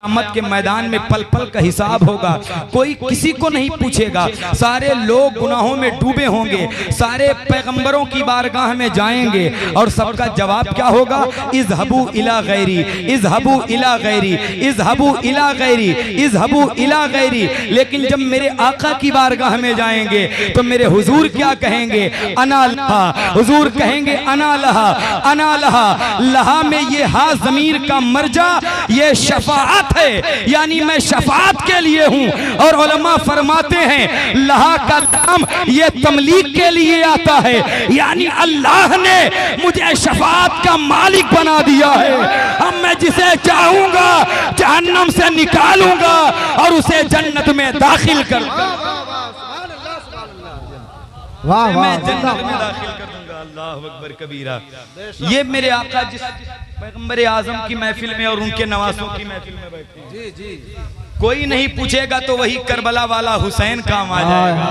क़यामत के मैदान में पल पल का हिसाब होगा। कोई किसी को नहीं पूछेगा, सारे लोग गुनाहों में डूबे होंगे, सारे पैगंबरों की बारगाह में जाएंगे और सबका जवाब क्या होगा? इज़हबू इला गैरी, इज़हबू इला गैरी, इज़हबू इला गैरी, इज़हबू इला गैरी। लेकिन जब मेरे आका की बारगाह में जाएंगे तो मेरे हुजूर क्या कहेंगे? अना लहा। हुजूर कहेंगे अना लहा, अना लहा। लहा में ये हा ज़मीर का मर्जा, ये शफाअत है, यानी मैं शफाअत के लिए हूँ। और उलमा फरमाते हैं लहा का नाम ये तमलीक के लिए आता है, यानी अल्लाह ने मुझे शफाअत का मालिक बना दिया है। अब मैं जिसे चाहूंगा जहन्नम से निकालूंगा और उसे जन्नत में दाखिल कर दूंगा। मैं जन्नत में दाखिल कर दूंगा। अल्लाह अकबर कबीरा। ये मेरे आका जिस पैगंबर आजम की महफिल में और उनके नवासों की महफिल में बैठे हैं, जी जी, कोई नहीं पूछेगा तो वही करबला वाला हुसैन काम आ जाएगा।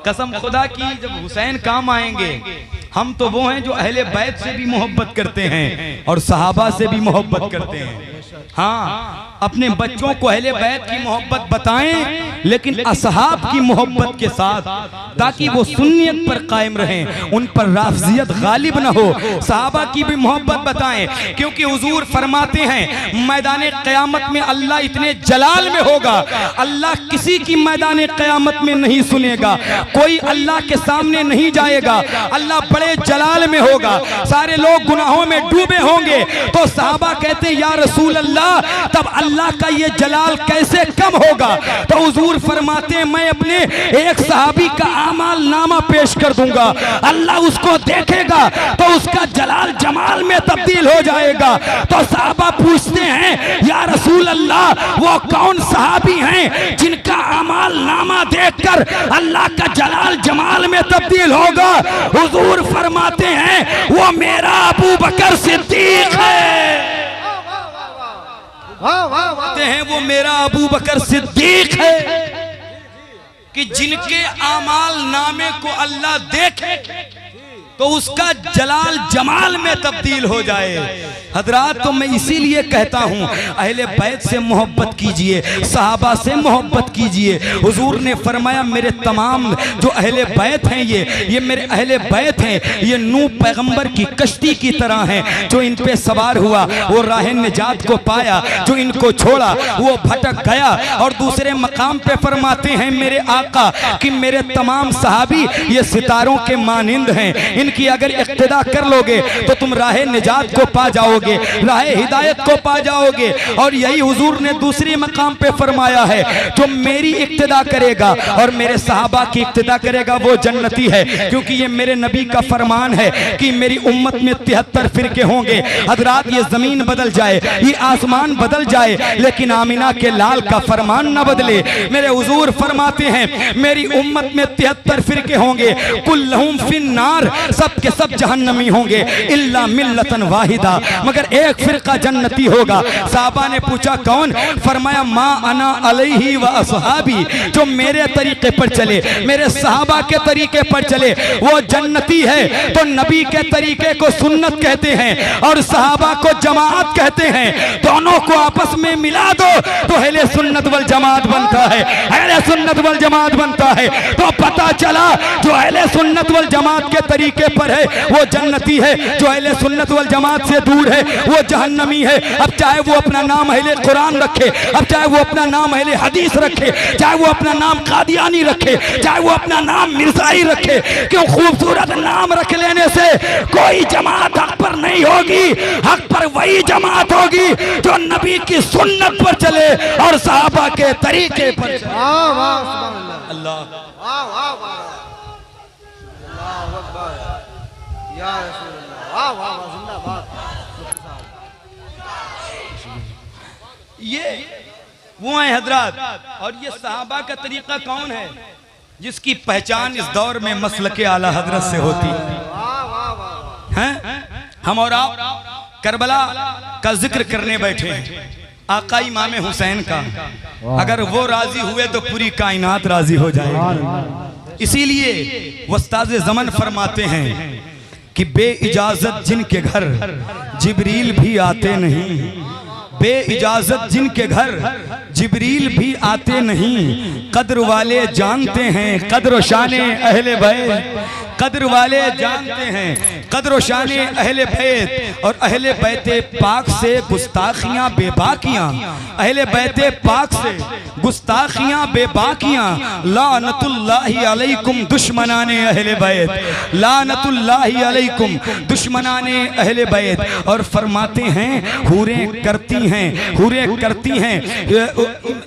कसम खुदा की, जब हुसैन काम आएंगे, हम तो वो हैं जो अहले बैत से भी मोहब्बत करते हैं और सहाबा से भी मोहब्बत करते हैं। हाँ, अपने बच्चों को अहले बैत की मोहब्बत बताएं, लेकिन असहाब की मोहब्बत के साथ, ताकि वो सुन्नियत पर कायम रहें, उन पर राफजियत गालिब न हो। सहाबा की भी मोहब्बत बताएं, क्योंकि हुजूर फरमाते हैं मैदान क़यामत में अल्लाह इतने जलाल में होगा, अल्लाह किसी की मैदान क़यामत में नहीं सुनेगा, कोई अल्लाह के सामने नहीं जाएगा, अल्लाह बड़े जलाल में होगा, सारे लोग गुनाहों में डूबे होंगे। तो सहाबा कहते हैं या रसूल अल्लाह, तब अल्लाह का ये जलाल कैसे कम होगा? तो हुजूर फरमाते हैं मैं अपने एक सहाबी का आमाल नामा पेश कर दूंगा, अल्लाह उसको देखेगा तो उसका जलाल जमाल में तब्दील हो जाएगा। तो सहाबा पूछते हैं या रसूल अल्लाह, वो कौन सहाबी हैं जिनका आमाल नामा देखकर अल्लाह का जलाल जमाल में तब्दील होगा? हुजूर फरमाते हैं वो मेरा अबू बकर सिद्दीक है। हैं वो मेरा अबू बकर सिद्दीक है कि जिनके आमाल नामे को अल्लाह देखे तो उसका जलाल जमाल में तब्दील हो जाए। हजरात, तो मैं इसीलिए कहता हूँ अहले बैत से मोहब्बत कीजिए, सहाबा से मोहब्बत कीजिए। हुजूर ने फरमाया मेरे तमाम जो अहले बैत हैं, ये मेरे अहले बैत हैं, ये नूह पैगंबर की कश्ती की तरह हैं। जो इन पे सवार हुआ वो राह निजात को पाया, जो इनको छोड़ा वो भटक गया। और दूसरे मकाम पे फरमाते हैं मेरे आका कि मेरे तमाम सहाबी ये सितारों के मानिंद हैं, इनकी अगर इक्तिदा कर लोगे तो तुम राह निजात को पा जाओगे, राह हिदायत को पा जाओगे। और यही हुजूर ने दूसरी मकाम पे फरमाया है जो मेरी इक्तिदा करेगा और मेरे सहाबा की इक्तिदा करेगा वो जन्नती है, क्योंकि ये मेरे नबी का फरमान है कि मेरी उम्मत में 73 फिरके होंगे। हजरात, ये जमीन बदल जाए, ये आसमान बदल जाए, लेकिन आमिना के लाल का फरमान न बदले। मेरे हुजूर फरमाते हैं मेरी उम्मत में 73 फिरके होंगे, कुल्लहुम फिन्नार, सब के सब जहन्नमी होंगे, इल्ला मिल्लतन वाहिदा, मगर एक फिरका जन्नती होगा। साहबा ने पूछा कौन? फरमाया मा अना अलैहि व असहाबी, जो मेरे तरीके पर चले, मेरे सहाबा के तरीके पर चले वो जन्नती है। तो नबी के तरीके को सुन्नत कहते हैं और सहाबा को जमात कहते हैं, दोनों को आपस में मिला दो तो अहले सुन्नत वल जमात बनता है, अहले सुन्नत वल जमात बनता है। तो पता चला जो अहले सुन्नत वल जमात के तरीके पर है वो जन्नती है, जो अहले सुन्नत वल जमात से दूर है वो जहन्नमी है। अब चाहे वो अपना नाम अहले कुरान रखे, अब चाहे वो अपना नाम अहले हदीस रखे, चाहे वो अपना नाम कादियानी रखे, चाहे वो अपना नाम मिर्जाई रखे, क्यों खूबसूरत नाम रख लेने से कोई जमात हक पर नहीं होगी। हक पर वही जमात होगी जो नबी की सुन्नत पर चले और सहाबा के तरीके पर चले। अल्लाह ये वो है हजरात। और ये सहाबा का तरीका कौन है जिसकी पहचान इस दौर में मसलके आला हजरत से होती है? हम और आप करबला का जिक्र करने बैठे हैं, आका इमाम हुसैन का। अगर वो राजी हुए तो पूरी कायनात राजी हो जाएगी। इसीलिए उस्ताद ज़मन फरमाते हैं कि बे इजाजत जिनके घर जिब्रील भी आते नहीं, बे इजाजत जिनके घर जिब्रील भी आते नहीं, कद्र वाले जानते हैं कद्र शाने अहले बैत, कद्र वाले जानते हैं कद्र शाने अहले बैत। और अहले बैते पाक से गुस्ताखियां बेबाकियां, अहले बैते पाक से गुस्ताखियां बेबाकियां, लानतुल्लाहि अलैकुम दुश्मनाने अहले बैत, लानतुल्लाहि अलैकुम दुश्मनाने अहले बैत। और फरमाते हैं हुरें करती हैं, हुरें करती हैं,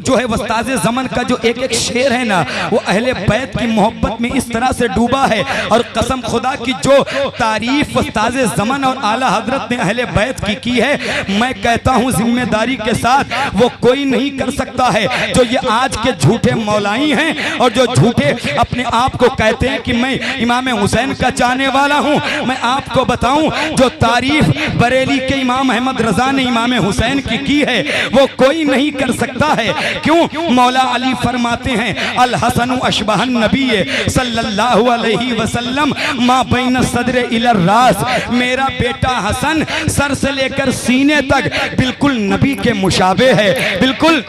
जो है वस्ताज़े ज़मन का जो एक एक शेर है ना, वो अहले बैत की मोहब्बत में इस तरह से डूबा है। और कसम खुदा की जो तारीफ वस्ताज़े ज़मन और आला हजरत ने अहले बैत की है, मैं कहता हूँ जिम्मेदारी के साथ वो कोई नहीं कर सकता है। जो ये आज के झूठे मौलाई हैं और जो झूठे अपने आप को कहते हैं कि मैं इमाम हुसैन का चाहने वाला हूँ, मैं आपको बताऊं जो तारीफ बरेली के इमाम अहमद रजा ने इमाम हुसैन की है वो कोई नहीं कर सकता है। क्यों? मौला अली फरमाते हैं अल हसन अशबहन नबी सल्लल्लाहु अलैहि वसल्लम मा बैन सदर इलर रास, मेरा बेटा हसन सर से लेकर सीने तक बिल्कुल नबी के मुशाबे है, बिल्कुल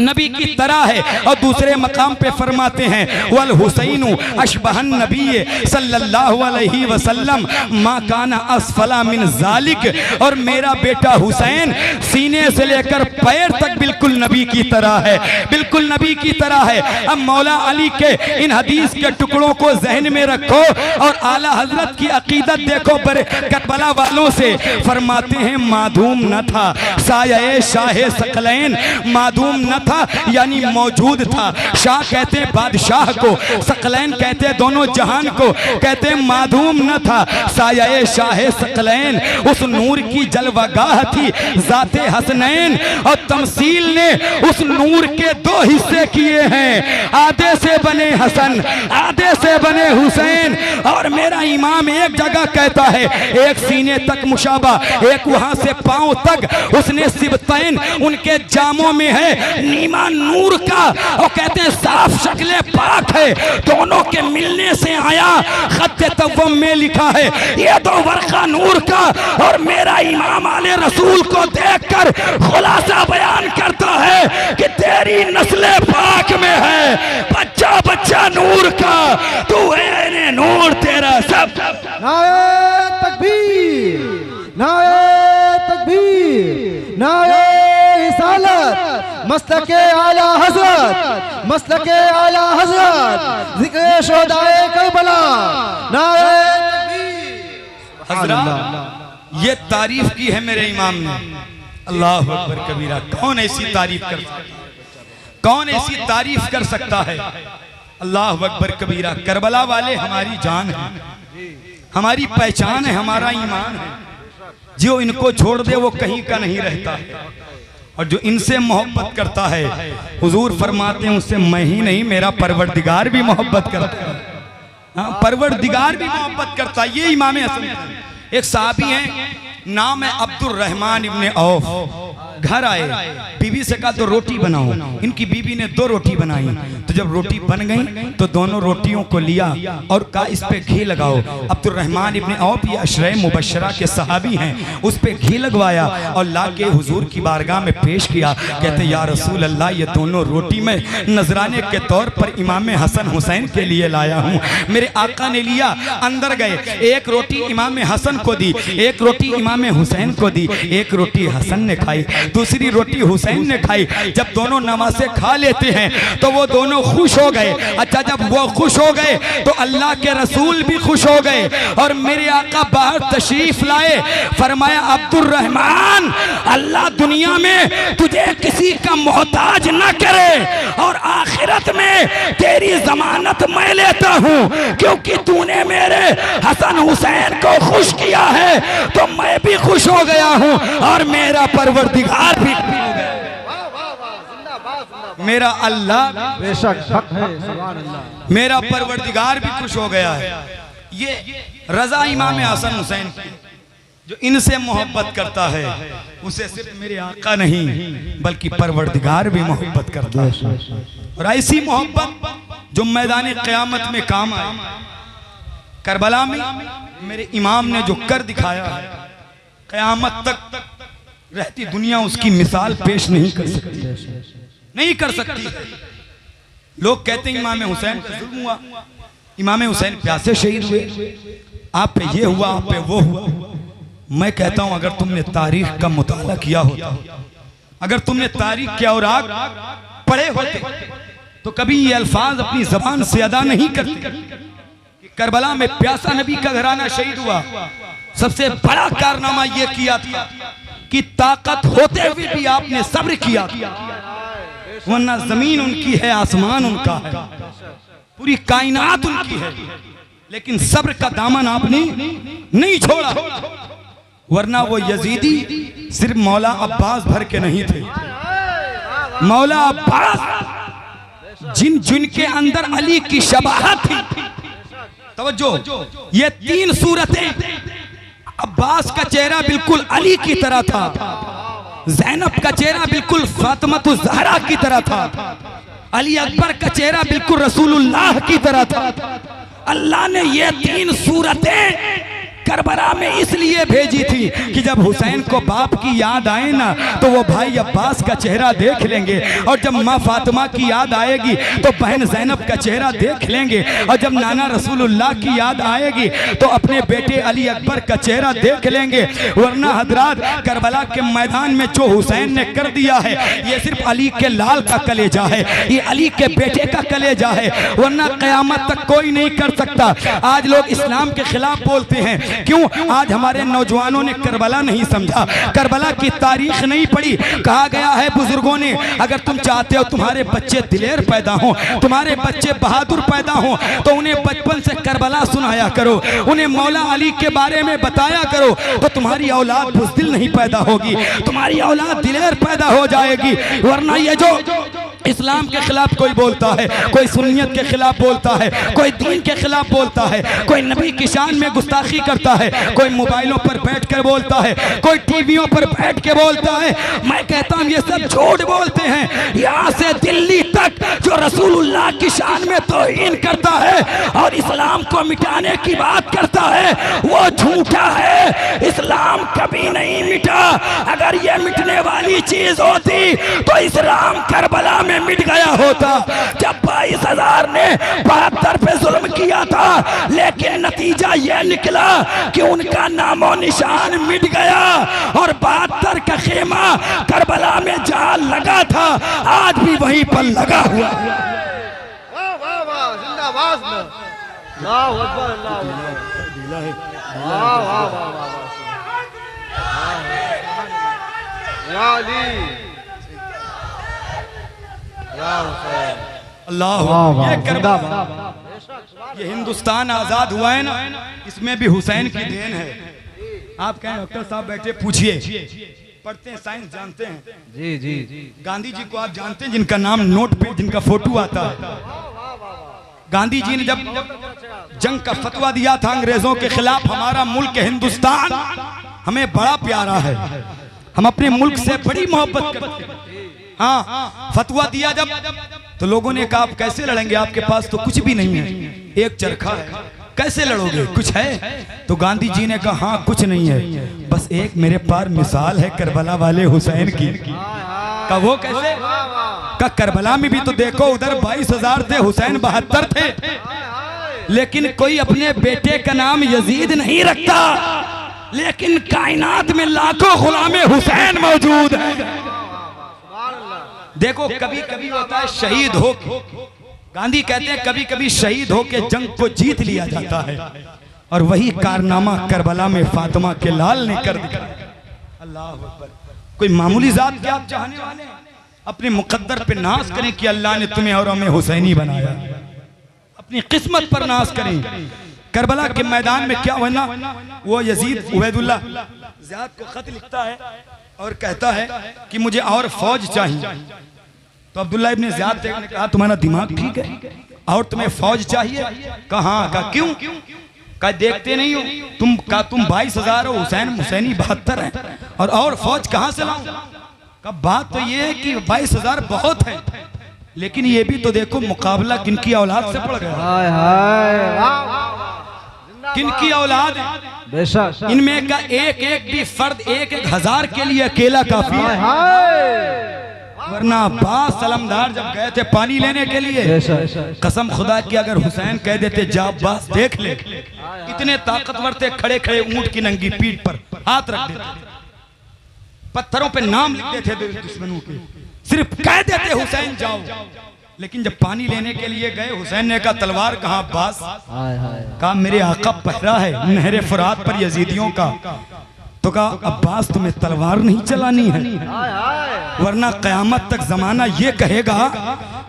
नबी की तरह है। और दूसरे मकाम पे फरमाते हैं वल हुसैनु अशबहन नबी सल्लल्लाहु अलैहि वसल्लम मा काना असफला मिन जालिक, और मेरा बेटा हुसैन सीने से लेकर पैर तक बिल्कुल नबी की तरह है, बिल्कुल नबी की तरह है। अब मौला अली के इन हदीस के टुकड़ों को जहन में रखो और आला हजरत की अकीदत देखो। करबला वालों से फरमाते हैं माधूम न था साये शाहे सकलैन, माधूम न था यानी मौजूद था। शाह कहते हैं बादशाह को, सकलैन कहते हैं दोनों जहान को, कहते हैं माधूम न था साये शाहे सकलैन, उस नूर की जलवागाह थी जाते हसनैन। और तमसील ने उस नूर के दो हिस्से किए हैं, आधे से बने हसन आधे से बने हुसैन। और मेरा इमाम एक जगह कहता है एक सीने तक मुशाबा, एक वहां से पांव तक उसने सिबतैन उनके जामों में है नीमा नूर का। और कहते हैं साफ शक्ले पाक है, दोनों के मिलने से आया खत्ते तव्वम में लिखा है ये दो वर्का नूर का। और मेरा इमाम आले रसूल को देखकर खुलासा बयान करता है कि तेरी नस्ले पाक में है, बच्चा बच्चा नूर का, तू है नूर तेरा सब। नारे तकबीर, नारे तकबीर, नारे रिसालत, मस्तके आला हजरत, मस्तके आला हजरत, जिक्र शोदाए करबला, नारे तकबीर। हजरत ये तारीफ की है मेरे इमाम ने, अल्लाह अकबर कबीरा। कौन ऐसी तारीफ कर, कौन ऐसी तारीफ कर सकता है? अल्लाह अकबर कबीरा। करबला वाले हमारी जान है, हमारी पहचान है, हमारा ईमान है। जो इनको छोड़ दे वो कहीं का नहीं रहता है। और जो इनसे मोहब्बत करता है हुजूर फरमाते हैं उससे मैं ही नहीं मेरा परवरदिगार भी मोहब्बत करता है। हाँ, परवरदिगार भी मोहब्बत करता है। ये इमाम हसन एक साहबी हैं, नाम है अब्दुर रहमान इब्ने औफ। घर आए, बीवी से कहा तो रोटी बनाओ। इनकी बीवी ने 2 रोटी बनाई। तो जब रोटी बन गई तो दोनों रोटियों को लिया और कहा इस पे घी लगाओ। अब्दुर रहमान इब्ने औफ ये अशरे मुबशरा के सहाबी हैं, उस पे घी लगवाया और लाके हुजूर की बारगाह में पेश किया। कहते या रसूल अल्लाह ये दोनों रोटी मैं नजराने के तौर पर इमाम हसन हुसैन के लिए लाया हूँ। मेरे आका ने लिया, अंदर गए, एक रोटी इमाम हसन को दी, एक रोटी इमाम हुसैन को दी, एक रोटी हसन ने खाई, दूसरी रोटी हुसैन ने खाई। जब दोनों नमाज़ें खा लेते हैं तो वो दोनों खुश हो गए। अच्छा जब वो खुश हो गए तो अल्लाह के रसूल भी खुश हो गए और मेरे आका बाहर तशरीफ लाए। फरमाया अब्दुर रहमान अल्लाह दुनिया में तुझे किसी का मोहताज न करे और आखिरत में तेरी जमानत मैं लेता हूँ, क्योंकि तूने मेरे हसन हुसैन को खुश किया है तो मैं भी खुश हो गया हूँ और मेरा परवरदिगार भी खुश हो गया। मेरा अल्लाह बेशक हक है, सुभान अल्लाह, मेरा परवरदिगार भी खुश हो गया है। ये रजा इमाम हसन हुसैन जो इनसे मोहब्बत करता है उसे सिर्फ मेरे आका नहीं बल्कि परवरदिगार भी मोहब्बत करता है। और ऐसी मोहब्बत जो मैदान क़यामत में काम आए। करबला में मेरे इमाम ने जो कर दिखाया है क़यामत तक रहती दुनिया उसकी मिसाल पेश नहीं कर सकती, नहीं कर सकती। लोग कहते हैं इमाम हुसैन पे जुल्म हुआ, इमाम हुसैन प्यासे शहीद हुए, आप पे ये हुआ, आप पे वो हुआ। मैं कहता हूं अगर तुमने तारीख का मुताला किया होता, अगर तुमने तारीख के औराक पढ़े होते तो कभी ये अल्फाज अपनी जबान से अदा नहीं करते कि करबला में प्यासा नबी का घराना शहीद हुआ। सबसे बड़ा कारनामा ये किया था कि ताकत होते हुए भी आपने सब्र किया, वरना जमीन उनकी है, आसमान उनका है, पूरी कायनात उनकी है, लेकिन सब्र का दामन आपने नहीं छोड़ा। वरना वो यजीदी सिर्फ मौला अब्बास भर के नहीं थे, मौला अब्बास जिनके अंदर अली की शबाहत थी। तवज्जो, ये तीन सूरतें, अब्बास का चेहरा बिल्कुल अली की तरह था, ज़ैनब का चेहरा बिल्कुल फातिमा ज़हरा की तरह था, अली अकबर का चेहरा बिल्कुल रसूलुल्लाह की तरह था। अल्लाह ने ये तीन सूरतें करबला में इसलिए भेजी थी कि जब हुसैन को बाप की याद आए ना तो वो भाई अब्बास का चेहरा देख लेंगे, और जब माँ फातिमा की याद आएगी तो बहन ज़ैनब का चेहरा देख लेंगे, और जब नाना रसूलुल्लाह की याद आएगी तो अपने बेटे अली अकबर का चेहरा देख लेंगे। वरना हजरात, करबला के मैदान में जो हुसैन ने कर दिया है ये सिर्फ अली के लाल का कलेजा है, ये अली के बेटे का कलेजा है, वरना क़यामत तक कोई नहीं कर सकता। आज लोग इस्लाम के खिलाफ बोलते हैं, क्यों? आज हमारे नौजवानों ने करबला नहीं समझा, करबला की तारीख नहीं पढ़ी। कहा गया है बुजुर्गों ने, अगर तुम चाहते हो तुम्हारे बच्चे दिलेर पैदा हो, तुम्हारे बच्चे बहादुर पैदा हो, तो उन्हें बचपन से करबला सुनाया करो, उन्हें मौला अली के बारे में बताया करो, तो तुम्हारी औलाद बुज़दिल नहीं पैदा होगी, तुम्हारी औलाद दिलेर पैदा हो जाएगी। वरना ये जो इस्लाम के खिलाफ कोई बोलता है, कोई सुन्नियत के खिलाफ बोलता है, कोई दीन के खिलाफ बोलता है, कोई नबी की शान में गुस्ताखी करता है, कोई मोबाइलों पर बैठकर बोलता है, कोई टीवियों पर बैठ के बोलता है, मैं कहता हूं ये सब झूठ बोलते हैं। यहाँ से दिल्ली तक जो रसूलुल्लाह की शान में तौहीन करता है और इस्लाम को मिटाने की बात करता है वो झूठा है। इस्लाम कभी नहीं मिटा। अगर ये मिटने वाली चीज होती तो इस्लाम करबला में मिट गया होता। जब 22,000 ने 72 पे जुल्म किया था, लेकिन नतीजा यह निकला कि उनका नामो निशान मिट गया, और 72 का खेमा करबला में जहां लगा था आज भी वहीं पर लगा हुआ। वाह वाह वाह, जिंदाबाद, अल्लाहु अकबर, अल्लाहु अकबर, वाह वाह वाह वाह, या अली, या हुसैन, अल्लाह। ये करबला, ये हिंदुस्तान आजाद हुआ है ना, इसमें भी हुसैन की देन है। आप कहें डॉक्टर साहब बैठे, पूछिए, पढ़ते हैं, साइंस जानते हैं, जी जी, गांधी जी को आप जानते हैं, जिनका नाम नोट पे जिनका फोटो आता है। गांधी जी ने जब जंग का फतवा दिया था अंग्रेजों के खिलाफ, हमारा मुल्क हिंदुस्तान हमें बड़ा प्यारा है, हम अपने मुल्क से बड़ी मोहब्बत करते हैं। हाँ, फतवा दिया जब तो लोगों ने कहा आप कैसे लड़ेंगे, आपके पास तो कुछ भी नहीं है, एक चरखा है, कैसे लड़ोगे, कुछ है? तो गांधी जी ने कहा हाँ कुछ नहीं है, बस एक मेरे पास मिसाल है करबला वाले हुसैन की। का वो कैसे? का करबला में भी तो देखो, उधर 22,000 थे, हुसैन 72 थे, लेकिन कोई अपने बेटे का नाम यजीद नहीं रखता, लेकिन कायनात में लाखों गुलामे हुसैन मौजूद है। देखो कभी कभी होता है शहीद हो, गांधी कहते हैं कभी कभी शहीद हो के जंग को जीत लिया जाता है, और वही कारनामा करबला में फातिमा के लाल ने कर दिया। अल्लाह अकबर। कोई मामूली जात के आप चाहने वाले अपने मुकद्दर पे नाज करें कि अल्लाह ने तुम्हें और हमें हुसैनी बनाया, अपनी किस्मत पर नाज करें। करबला के मैदान में क्या हुआ, वो यजीद उबैदुल्लाह ज़ियाद को खत लिखता है और कहता है कि मुझे और फौज चाहिए। तो अब्दुल्ला इब्ने ज़ियाद ने कहा तुम्हारा दिमाग ठीक है, और तुम्हें फौज चाहिए? कहाँ? का क्यों? का देखते नहीं हो तुम, का तुम 22,000 हो, हुसैनी 72 हैं, और फौज कहाँ से लाऊं? का बात तो ये है कि 22,000 बहुत है, लेकिन ये भी तो देखो मुकाबला किनकी औलाद से पड़ गया। किनकी औलाद है? बेशक। इनमें का एक एक भी फर्द एक एक हजार के लिए अकेला काफी है। वरना अब्बास सलमदार जब गए थे पानी लेने के लिए, कसम खुदा की अगर हुसैन कह देते जा अब्बास देख ले, इतने ताकतवर थे, खड़े खड़े ऊंट की नंगी पीठ पर हाथ रख देते, पत्थरों पे नाम लिख देते थे दुश्मनों के, सिर्फ कह देते हुसैन जाओ। लेकिन जब पानी लेने के लिए गए, हुसैन ने कहा तलवार कहाँ अब्बास? कहा मेरे आका पहरा है नहरे फुरात पर यजीदियों का। तो कहा अब्बास तुम्हें तलवार नहीं चलानी है, वरना कयामत तक जमाना ये कहेगा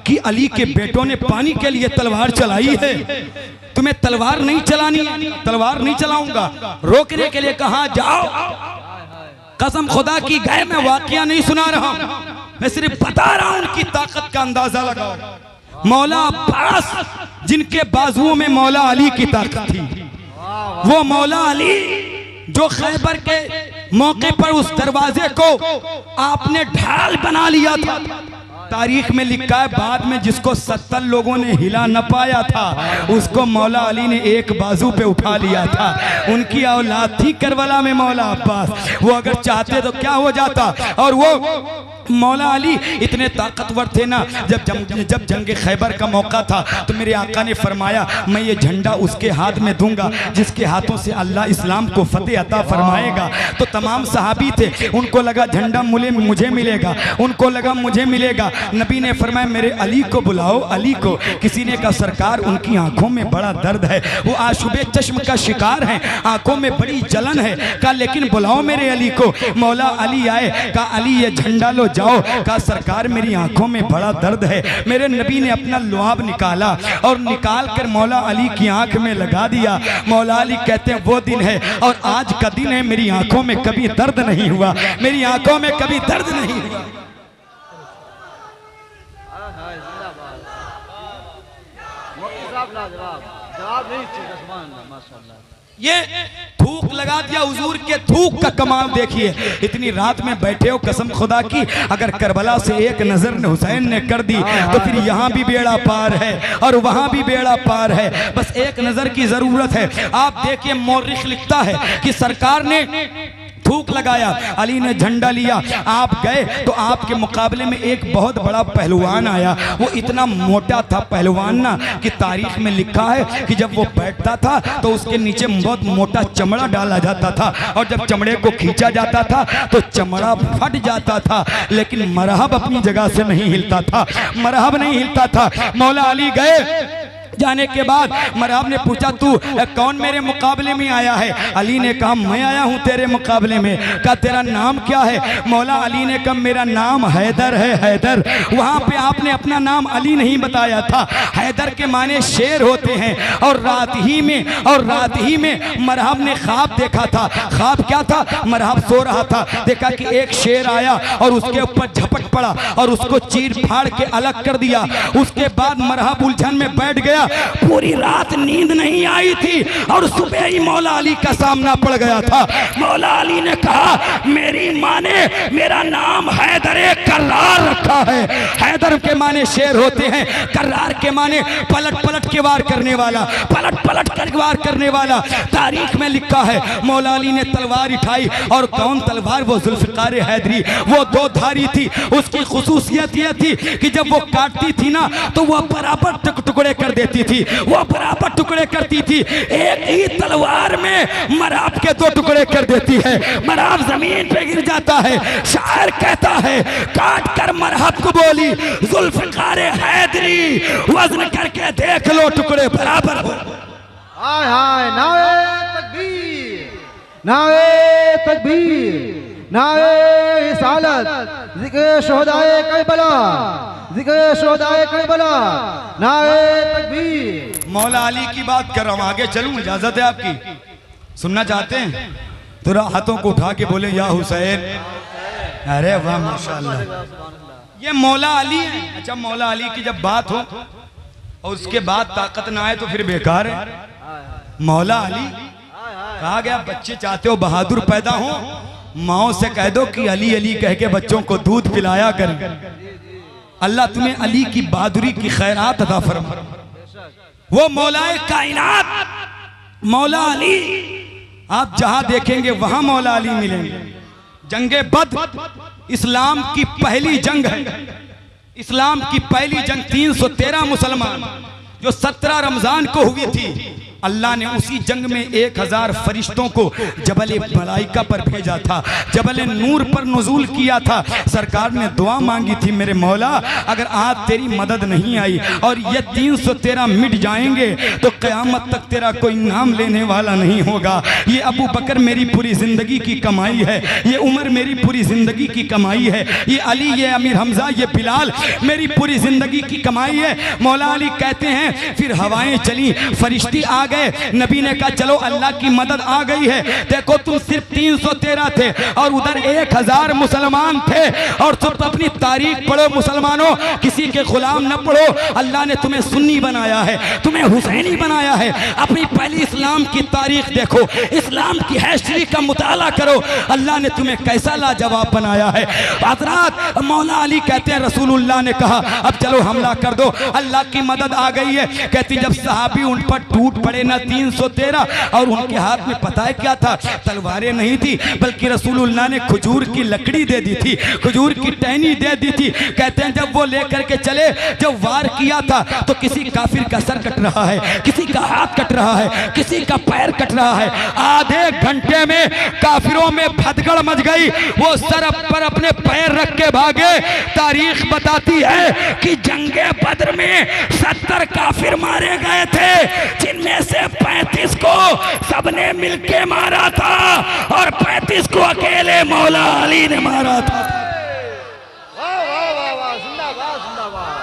कि अली के बेटों ने पानी के लिए तलवार चलाई है, तुम्हें तलवार नहीं चलानी है। तलवार नहीं चलाऊंगा। रोकने के लिए कहा जाओ। कसम खुदा की गए, मैं वाकया नहीं सुना रहा हूं, मैं सिर्फ बता रहा हूं उनकी ताकत का अंदाजा लगाओ। मौला अब्बास जिनके बाजुओं में मौला अली की ताकत थी, वो मौला अली जो खैबर के मौके पर उस दरवाजे को आपने ढाल बना लिया था। तारीख में लिखा है बाद में जिसको 70 लोगों ने हिला न पाया था, उसको मौला अली ने एक बाजू पे उठा लिया था। उनकी औलाद थी करबला में मौला अब्बास, वो अगर चाहते तो क्या हो जाता। और वो मौला अली इतने ताकतवर थे ना, जब जंग खैबर का मौका था तो मेरे आका ने फरमाया मैं ये झंडा उसके हाथ में दूंगा जिसके हाथों से अल्लाह इस्लाम को फतेह अता फरमाएगा। तो तमाम सहाबी थे, उनको लगा झंडा मुझे मिलेगा, उनको लगा मुझे मिलेगा। नबी ने फरमाया मेरे अली को बुलाओ, अली को। किसी ने कहा सरकार उनकी आंखों में बड़ा दर्द है, वो आशुबे चश्म का शिकार हैं, आंखों में बड़ी जलन है। कहा लेकिन बुलाओ मेरे अली को। मौला अली आए, कहा अली ये झंडा लो जाओ। कहा सरकार मेरी आंखों में बड़ा दर्द है। मेरे नबी ने अपना लुआब निकाला और निकाल कर मौला अली की आंख में लगा दिया। मौला अली कहते हैं वो दिन है और आज का दिन है, मेरी आंखों में कभी दर्द नहीं हुआ, मेरी आंखों में कभी दर्द नहीं हुआ। ये थूक लगा दिया हुजूर के थूक का कमाल देखिए। इतनी रात में बैठे हो, कसम खुदा की अगर करबला से एक नजर ने हुसैन ने कर दी तो फिर यहाँ भी बेड़ा पार है और वहाँ भी बेड़ा पार है। बस एक नजर की जरूरत है। आप देखिए मौरिख लिखता है कि सरकार ने थूक लगाया, अली ने झंडा लिया, आप गए तो आपके मुकाबले में एक बहुत बड़ा पहलवान आया। वो इतना मोटा था पहलवान ना कि तारीख में लिखा है कि जब वो बैठता था तो उसके नीचे बहुत मोटा चमड़ा डाला जाता था और जब चमड़े को खींचा जाता था तो चमड़ा फट जाता था, लेकिन मरहब अपनी जगह से नहीं हिलता था, मरहब नहीं हिलता था। मौला अली गए, जाने के बाद मरहब ने पूछा तू कौन मेरे मुकाबले में आया है? अली ने कहा मैं आया हूँ तेरे मुकाबले में। कहा तेरा नाम क्या है? मौला अली ने कहा मेरा नाम हैदर है, हैदर। वहाँ पे आपने अपना नाम अली नहीं बताया था। हैदर के माने शेर होते हैं। और रात ही में मरहब ने ख्वाब देखा था। ख्वाब क्या था? मरहब सो रहा था, देखा कि एक शेर आया और उसके ऊपर झपट पड़ा और उसको चीर फाड़ के अलग कर दिया। उसके बाद मरहब उलझन में बैठ गया, पूरी रात नींद नहीं आई थी और सुबह ही मौला अली का सामना पड़ गया था। मौला अली ने कहा मेरी माँ ने मेरा नाम हैदर कर्रार रखा है। हैदर के माने शेर होते हैं, कर्रार के माने पलट पलट के वार करने वाला, पलट पलट कर वार करने वाला। तारीख में लिखा है मौला अली ने तलवार उठाई और कौन तलवार? वो जुल्फिकार हैदरी, वो दो धारी थी। उसकी खुसूसियत यह थी कि जब वो काटती थी ना तो वो बराबर टुकड़े कर देती थी, वो बराबर टुकड़े करती थी। एक ही तलवार में मरहब के दो टुकड़े कर देती है, मरहब जमीन पे गिर जाता है। शायर कहता है काट कर मरहब को बोली जुल्फिकार हैदरी, वजन करके देख लो टुकड़े बराबर हो। हाय हाय नारे तकबीर, नारे तकबीर, नारे रिसालत, जिक्र शोहदाए करबला, जिक्र शोहदाए करबला, नारे तकबीर। मौला अली की बात कर रहा हूं, आगे चलूं? इजाजत है आपकी? सुनना चाहते हैं? तो हाथों को उठा के बोले या हुसैन। अरे वाह माशाअल्लाह, ये मौला अली है। अच्छा मौला अली की जब बात हो और उसके बाद ताकत ना आए तो फिर बेकार है। मौला अली कहा गया बच्चे चाहते हो बहादुर पैदा हो, माओ से कह दो कि अली अली कह के बच्चों को दूध पिलाया कर, अल्लाह तुम्हें अली की बहादुरी की खैरात अता फरमा। वो मौलाए कायनात मौला अली आप जहां देखेंगे वहां मौला अली मिलेंगे। जंगे बद्र इस्लाम की पहली जंग है। इस्लाम की पहली जंग 313 मुसलमान जो 17 रमजान को हुई थी, अल्लाह ने उसी जंग में 1000 फरिश्तों को जबल मलाइका पर भेजा था, जबल नूर पर नुज़ूल किया था। सरकार ने दुआ मांगी थी, मेरे मौला अगर आज तेरी मदद नहीं आई और ये 313 मिट जाएंगे तो क़यामत तक तेरा कोई नाम लेने वाला नहीं होगा। ये अबू बकर मेरी पूरी ज़िंदगी की कमाई है, ये उमर मेरी पूरी ज़िंदगी की कमाई है, ये अली, ये अमीर हमजा, ये बिलाल मेरी पूरी ज़िंदगी की कमाई है। मौला अली कहते हैं फिर हवाएं चली, फरिश्ते आ गए। नबी ने कहा चलो अल्लाह की मदद आ गई है। देखो तुम सिर्फ 313 थे और उधर 1000 मुसलमान थे। और तुम अपनी तारीख पढ़ो मुसलमानों, किसी के गुलाम न पढ़ो। अल्लाह ने तुम्हें सुन्नी बनाया है, तुम्हें हुसैनी बनाया है। अपनी पहली इस्लाम की तारीख देखो, इस्लाम की हिस्ट्री का मुताला करो, अल्लाह ने तुम्हें कैसा लाजवाब बनाया है। हज़रात मौला अली कहते हैं रसूलुल्लाह ने कहा अब चलो हमला कर दो, अल्लाह की मदद आ गई है। कहती जब सहाबी उन पर टूट पड़े ना 313, और उनके हाथ में पता है क्या था, तलवारें नहीं थी बल्कि रसूलुल्लाह ने खजूर की लकड़ी दे दी थी, खजूर की टहनी दे दी थी। कहते हैं जब वो लेकर के चले, जब वार किया था तो किसी काफिर का सर कट रहा है, किसी का हाथ कट रहा है, किसी का पैर कट रहा है। आधे घंटे में काफिरों में भगदड़ मच गई, वो सर पर अपने पैर रख के भागे। तारीख बताती है कि जंगे बद्र में 70 काफिर मारे गए थे, जिनमें से 35 को सबने मिलके मारा था और 35 को अकेले मौला अली ने मारा था। वाह वाह वाह वाह, जिंदाबाद जिंदाबाद।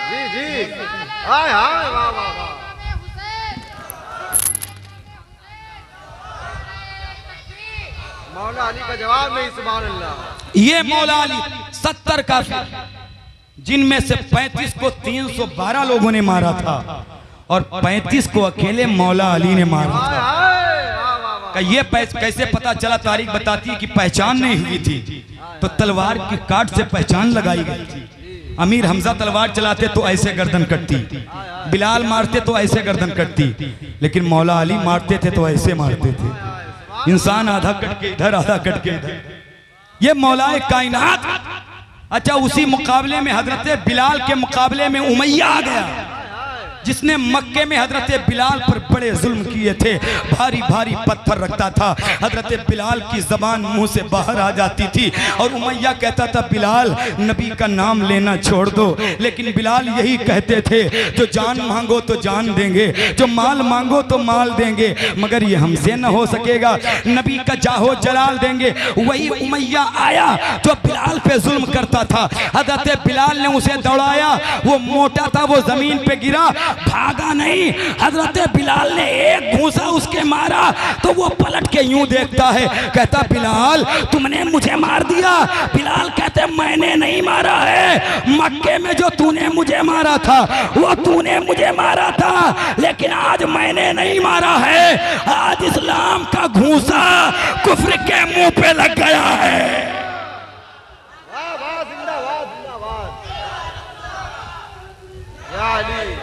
जी जी, हाय हाय, वाह वाह वाह। मौला अली का जवाब नहीं, सुभान अल्लाह। ये मौला अली 70 काफिर, जिनमें से 35 को 312 लोगों ने मारा था और 35 को अकेले मौला अली ने मारा हाय था। हाय, वाह वाह वाह। ये कैसे पता चला? तारीख बताती है कि पहचान नहीं हुई थी तो तलवार की काट से पहचान लगाई गई थी। अमीर हमजा तलवार चलाते तो ऐसे गर्दन कटती, बिलाल मारते तो ऐसे गर्दन कटती, लेकिन मौला अली मारते थे तो ऐसे मारते थे। इंसान आधा कट के इधर, आधा कट के इधर। ये मौलाए कायनात। अच्छा, उसी मुकाबले में हजरत बिलाल के मुकाबले में उमैया आ गया, जिसने मक्के में हजरत बिलाल पर बड़े जुल्म किए थे। भारी भारी पत्थर रखता था, हजरत बिलाल की जबान मुंह से बाहर आ जाती थी और उमैया कहता था बिलाल नबी का नाम लेना छोड़ दो। लेकिन बिलाल यही कहते थे जो जान मांगो तो जान देंगे, जो माल मांगो तो माल देंगे, मगर ये हमसे न हो सकेगा, नबी का जाहो जलाल देंगे। वही उमैया आया जो बिलाल पे जुल्म करता था। हजरत बिलाल ने उसे दौड़ाया, वो मोटा था, वो जमीन पे गिरा, भागा नहीं। हजरत बिलाल ने एक घूंसा उसके मारा तो वो पलट के यूं देखता है, कहता बिलाल तुमने मुझे मार दिया। बिलाल कहते मैंने नहीं मारा है, मक्के में जो तूने मुझे मारा था वो तूने मुझे मारा था, लेकिन आज मैंने नहीं मारा है। आज इस्लाम का घूंसा कुफ्र के मुंह पे लग गया है। वाह वाह, जिंदाबाद जिंदाबाद। या अली,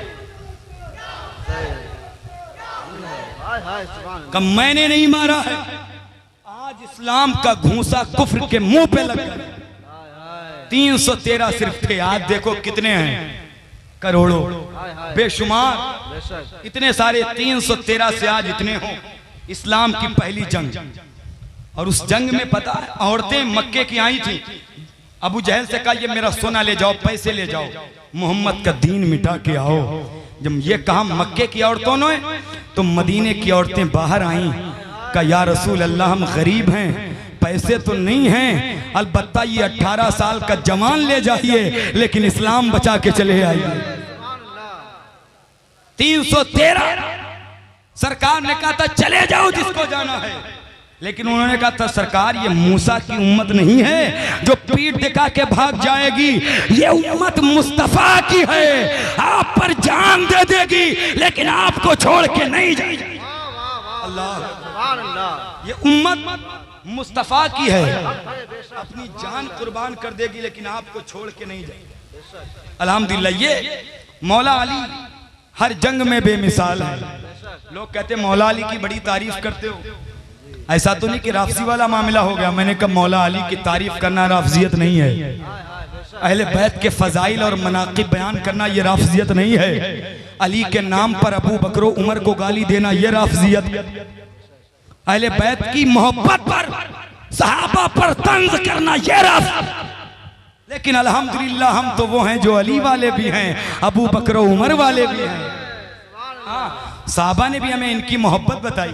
कब मैंने नहीं मारा है, आज इस्लाम का घूंसा कुफ्र के मुंह पे लग गया। 313 सिर्फ थे, आज देखो कितने हैं, करोड़ों, बेशुमार। इतने सारे 313 से आज इतने हो। इस्लाम की पहली जंग, और उस जंग में पता है औरतें मक्के की आई थी। अबू जहल से कहा ये मेरा सोना ले जाओ, पैसे ले जाओ, मोहम्मद का दीन मिटा के आओ। जब ये कहा मक्के की औरतों ने तो मदीने की औरतें बाहर आईं, कहा या रसूल अल्लाह हम गरीब हैं, पैसे तो नहीं हैं, अलबत्ता ये 18 साल का जवान ले जाइए, लेकिन इस्लाम बचा के चले आइए। 313 सरकार ने कहा था चले जाओ जिसको जाना है, लेकिन उन्होंने कहा था सरकार ये मूसा की उम्मत नहीं है जो पीठ दिखा के भाग जाएगी, ये उम्मत मुस्तफा की है, आप पर जान दे देगी लेकिन आपको छोड़ के नहीं जाएगी। अल्लाह, ये उम्मत मुस्तफा की है, अपनी जान कुर्बान कर देगी लेकिन आपको छोड़ के नहीं जाएगी। अल्हम्दुलिल्लाह। ये मौला अली हर जंग में बेमिसाल है। लोग कहते मौला अली की बड़ी तारीफ करते हो, ऐसा तो नहीं कि राफजी वाला मामला हो गया। मैंने कहा मौला अली की तारीफ करना राफजियत नहीं है, अहले बैत के फजाइल और मनाकिब बयान करना ये राफजियत नहीं है। अली के नाम पर अबू बकर उमर को गाली देना ये राफजियत, अहले बैत की मोहब्बत पर सहाबा पर तंज करना ये राफजियत। लेकिन अल्हम्दुलिल्लाह हम तो वो हैं जो अली वाले भी हैं, अबू बकर उमर वाले भी हैं। साहबा ने भी हमें इनकी मोहब्बत बताई।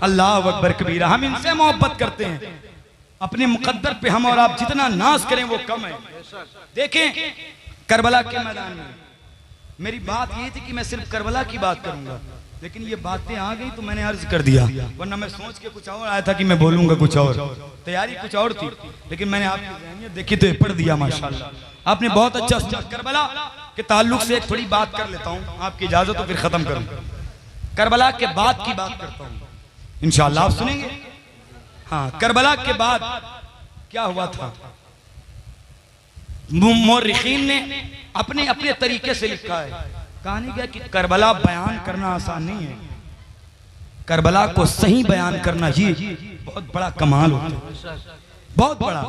अल्लाह अकबर कबीरा। हम इनसे मोहब्बत करते हैं। अपने मुकद्दर पे हम और आप जितना नाज करें वो कम है। देखें करबला के मैदान में मेरी बात ये थी कि मैं सिर्फ करबला की बात करूंगा, लेकिन ये बातें आ गई तो मैंने अर्ज कर दिया, वरना मैं सोच के कुछ और आया था कि मैं बोलूंगा कुछ और, तैयारी कुछ और थी, लेकिन मैंने आपकी ज़हनियत देखी तो पढ़ दिया माशाल्लाह। आपने बहुत अच्छा सुना। करबला के ताल्लुक से एक थोड़ी बात कर लेता हूँ, आपकी इजाजत तो फिर खत्म करूँ। करबला के बाद की बात करता हूँ, इंशाअल्लाह आप सुनेंगे। हाँ, करबला के बाद क्या हुआ था, मुर्रिखीन ने अपने अपने तरीके से लिखा है। कहानी क्या कि करबला बयान करना आसान नहीं है, करबला को सही बयान करना ये बहुत बड़ा कमाल होता है, बहुत बड़ा।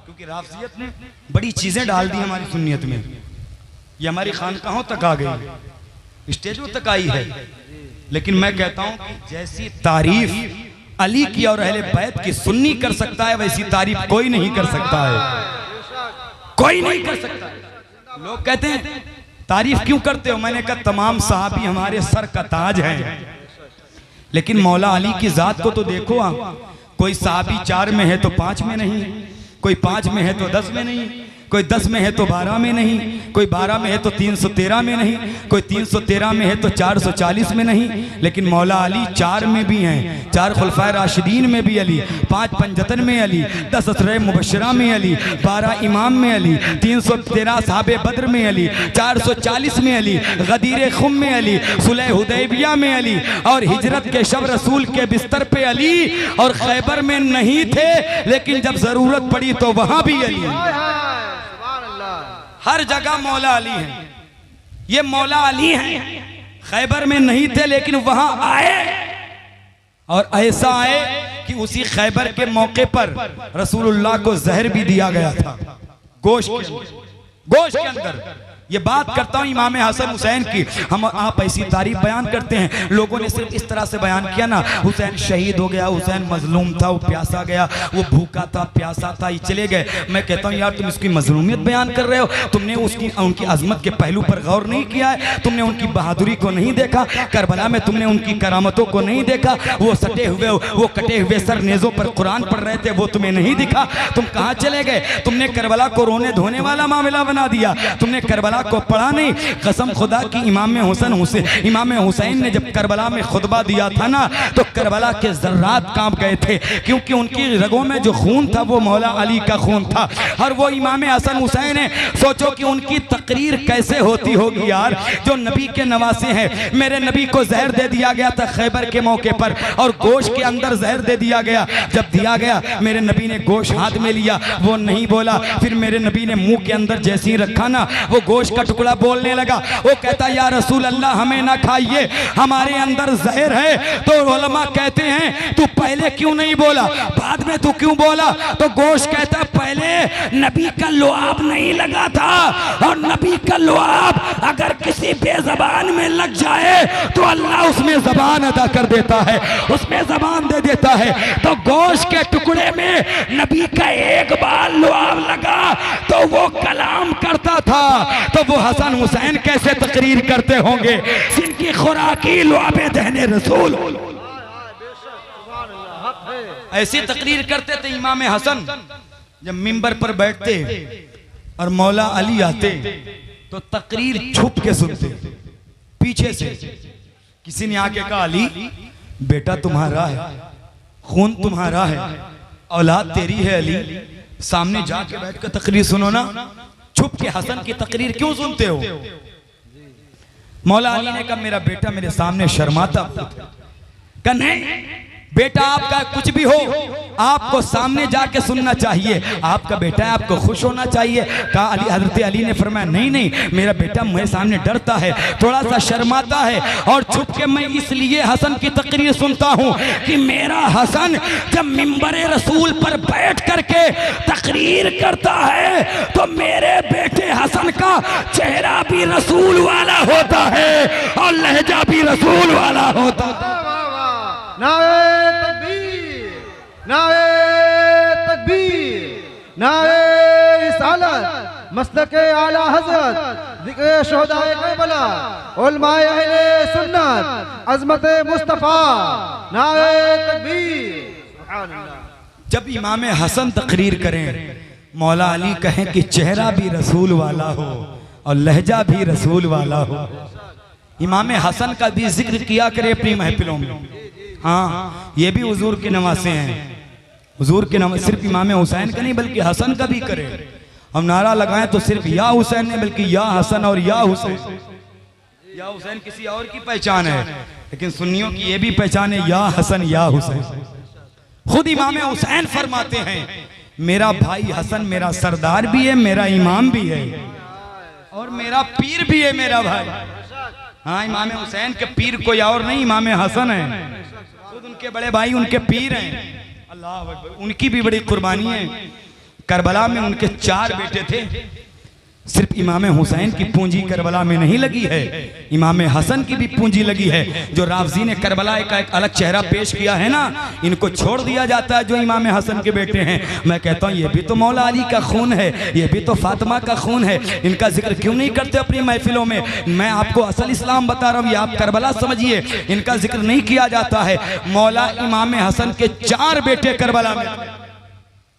क्योंकि राफजियत ने बड़ी चीजें डाल दी हमारी सुन्नियत में, ये हमारी खानकाहों तक आ गई, स्टेजों तक आई है। लेकिन मैं कहता हूं कि जैसी तारीफ अली की और अहले बैत की सुन्नी कर सकता है, वैसी तारीफ कोई नहीं कर सकता है, कोई नहीं कर सकता। लोग कहते हैं तारीफ क्यों करते हो, मैंने कहा तमाम सहाबी हमारे सर का ताज हैं, लेकिन मौला अली की जात को तो देखो आप। कोई सहाबी 4 में है तो 5 में नहीं, कोई 5 में है तो 10 में नहीं, कोई 10 में है तो 12 में नहीं, कोई 12 में है तो 313 में नहीं, कोई 313 में है तो 440 में नहीं, लेकिन मौला अली 4 में भी हैं। 4 खुलफाए राशिदीन में भी अली, 5 पंजतन में अली, 10 असरे मुबशरा में अली, 12 इमाम में अली, 313 साहबे बद्र में अली, 440 में अली, गदीर खुम में अली, सुलह हुदैबिया में अली, और हिजरत के शब रसूल के बिस्तर पे अली, और खैबर में नहीं थे लेकिन जब जरूरत पड़ी तो वहां भी अली। हर जगह मौला अली हैं। ये मौला अली हैं, खैबर में नहीं थे लेकिन वहां आए, और ऐसा आए कि उसी खैबर के मौके पर रसूलुल्लाह को जहर भी दिया गया था, गोश्त के अंदर। ये बात करता हूँ इमाम हसन हुसैन की। हम आप ऐसी तारीफ बयान करते हैं, लोगों ने सिर्फ इस तरह से बयान किया ना, हुसैन शहीद हो गया, हुसैन मजलूम था, वो प्यासा गया, वो भूखा था, प्यासा था, ये चले गए। मैं कहता हूँ यार तुम इसकी मजलूमियत बयान कर रहे हो, तुमने उनकी अजमत के पहलू पर गौर नहीं किया है, तुमने उनकी बहादुरी को नहीं देखा, करबला में तुमने उनकी करामतों को नहीं देखा, वो सटे हुए वो कटे हुए सर नेज़ों पर कुरान पढ़ रहे थे, वो तुम्हें नहीं दिखा। तुम कहाँ चले गए? तुमने करबला को रोने धोने वाला मामला बना दिया, तुमने करबला को पढ़ा नहीं। कसम खुदा की इमाम हुसैन ने जब करबला में खुतबा दिया था ना, तो करबला के जर्रात कांप गए थे, क्योंकि उनकी रगों में जो खून था वो मौला अली का खून था। और वो इमाम हसन हुसैन है, सोचो कि उनकी तकरीर कैसे होती होगी यार, जो नबी के नवासे हैं। मेरे नबी को जहर दे दिया गया था खैबर के मौके पर, और गोश्त के अंदर जहर दे दिया गया। जब दिया गया मेरे नबी ने गोश्त हाथ में लिया, वो नहीं बोला। फिर मेरे नबी ने मुंह के अंदर जैसे ही रखा ना, वो गोश्त का टुकड़ा बोलने लगा। वो कहता या रसूल अल्लाह हमें ना खाइए, हमारे अंदर जहर है। तो उलमा कहते हैं तू पहले क्यों नहीं बोला, बाद में तू क्यों बोला? तो गोश्त कहता पहले नबी का लुआब नहीं लगा था, और नबी का लुआब अगर किसी बेजबान में लग जाए तो अल्लाह उसमें जबान अदा कर देता है, उसमें जबान दे देता है। तो गोश्त के टुकड़े में नबी का एक बार लुआब लगा तो वो कलाम करता था। तो वो हसन हुसैन कैसे तकरीर करते होंगे जिनकी खुराकी लुआबे दहने रसूल। ऐसी तकरीर करते थे इमाम हसन। जब मिंबर पर बैठते और मौला अली आते तो तकरीर छुप के सुनते, पीछे से। किसी ने आके कहा अली बेटा तुम्हारा है, खून तुम्हारा है, औलाद तेरी है अली, सामने जाके बैठ कर तकरीर सुनो ना। छुप के हसन की तकरीर क्यों सुनते हो? मौला अली ने कहा मेरा बेटा मेरे सामने शर्माता। कहा नहीं, बेटा आपका कुछ भी हो आपको सामने जाके सुनना चाहिए। आपका बेटा है, आपको खुश होना चाहिए। कहा अली, हजरत अली ने फरमाया नहीं नहीं, मेरा बेटा मेरे सामने डरता है, थोड़ा सा शर्माता है, और छुप के मैं इसलिए हसन की तकरीर सुनता हूँ कि मेरा हसन जब मिंबरे रसूल पर बैठ करके तकरीर करता है तो मेरे बेटे हसन का चेहरा भी रसूल वाला होता है और लहजा भी रसूल वाला होता है। नारे तकबीर, नारे तकबीर, नारे रिसालत, मसलके आला हजरत, जिक्र शोहदाए करबला, उलमाए अहले सुन्नत, अज़मत मुस्तफ़ा, नारे तकबीर। सुभान अल्लाह। जब इमाम हसन तकरीर करें, मौला अली कहें कि चेहरा भी रसूल वाला हो और लहजा भी रसूल वाला हो। इमाम हसन का भी जिक्र किया करे अपनी महफिलों में। हाँ, ये भी हुजूर के नवासे हैं। हुजूर के नवासे सिर्फ इमाम हुसैन का नहीं बल्कि हसन का भी करे। हम नारा लगाएं तो सिर्फ या हुसैन नहीं बल्कि या हसन और या हुसैन। या हुसैन किसी और की पहचान है, लेकिन सुन्नियों की ये भी पहचान है या हसन या हुसैन। खुद इमाम हुसैन फरमाते हैं मेरा भाई हसन मेरा सरदार भी है, मेरा इमाम भी है और मेरा पीर भी है मेरा भाई। हाँ, इमाम हुसैन के पीर कोई और नहीं, इमाम हसन है। खुद उनके बड़े भाई उनके पीर हैं। अल्लाह अकबर। उनकी भी बड़ी कुर्बानी है। करबला में उनके 4 बेटे थे। सिर्फ इमाम हुसैन की पूंजी करबला में नहीं लगी है, इमाम हसन की भी पूंजी लगी है। जो रावजी ने करबला का एक अलग चेहरा पेश किया है ना, इनको छोड़ दिया जाता है जो इमाम हसन के बेटे हैं। मैं कहता हूँ ये भी तो मौला अली का खून है, ये भी तो फातिमा का खून है। इनका जिक्र क्यों नहीं करते अपनी महफिलों में? मैं आपको असल इस्लाम बता रहा हूँ, ये आप करबला समझिए। इनका जिक्र नहीं किया जाता है। मौला इमाम हसन के 4 बेटे करबला में,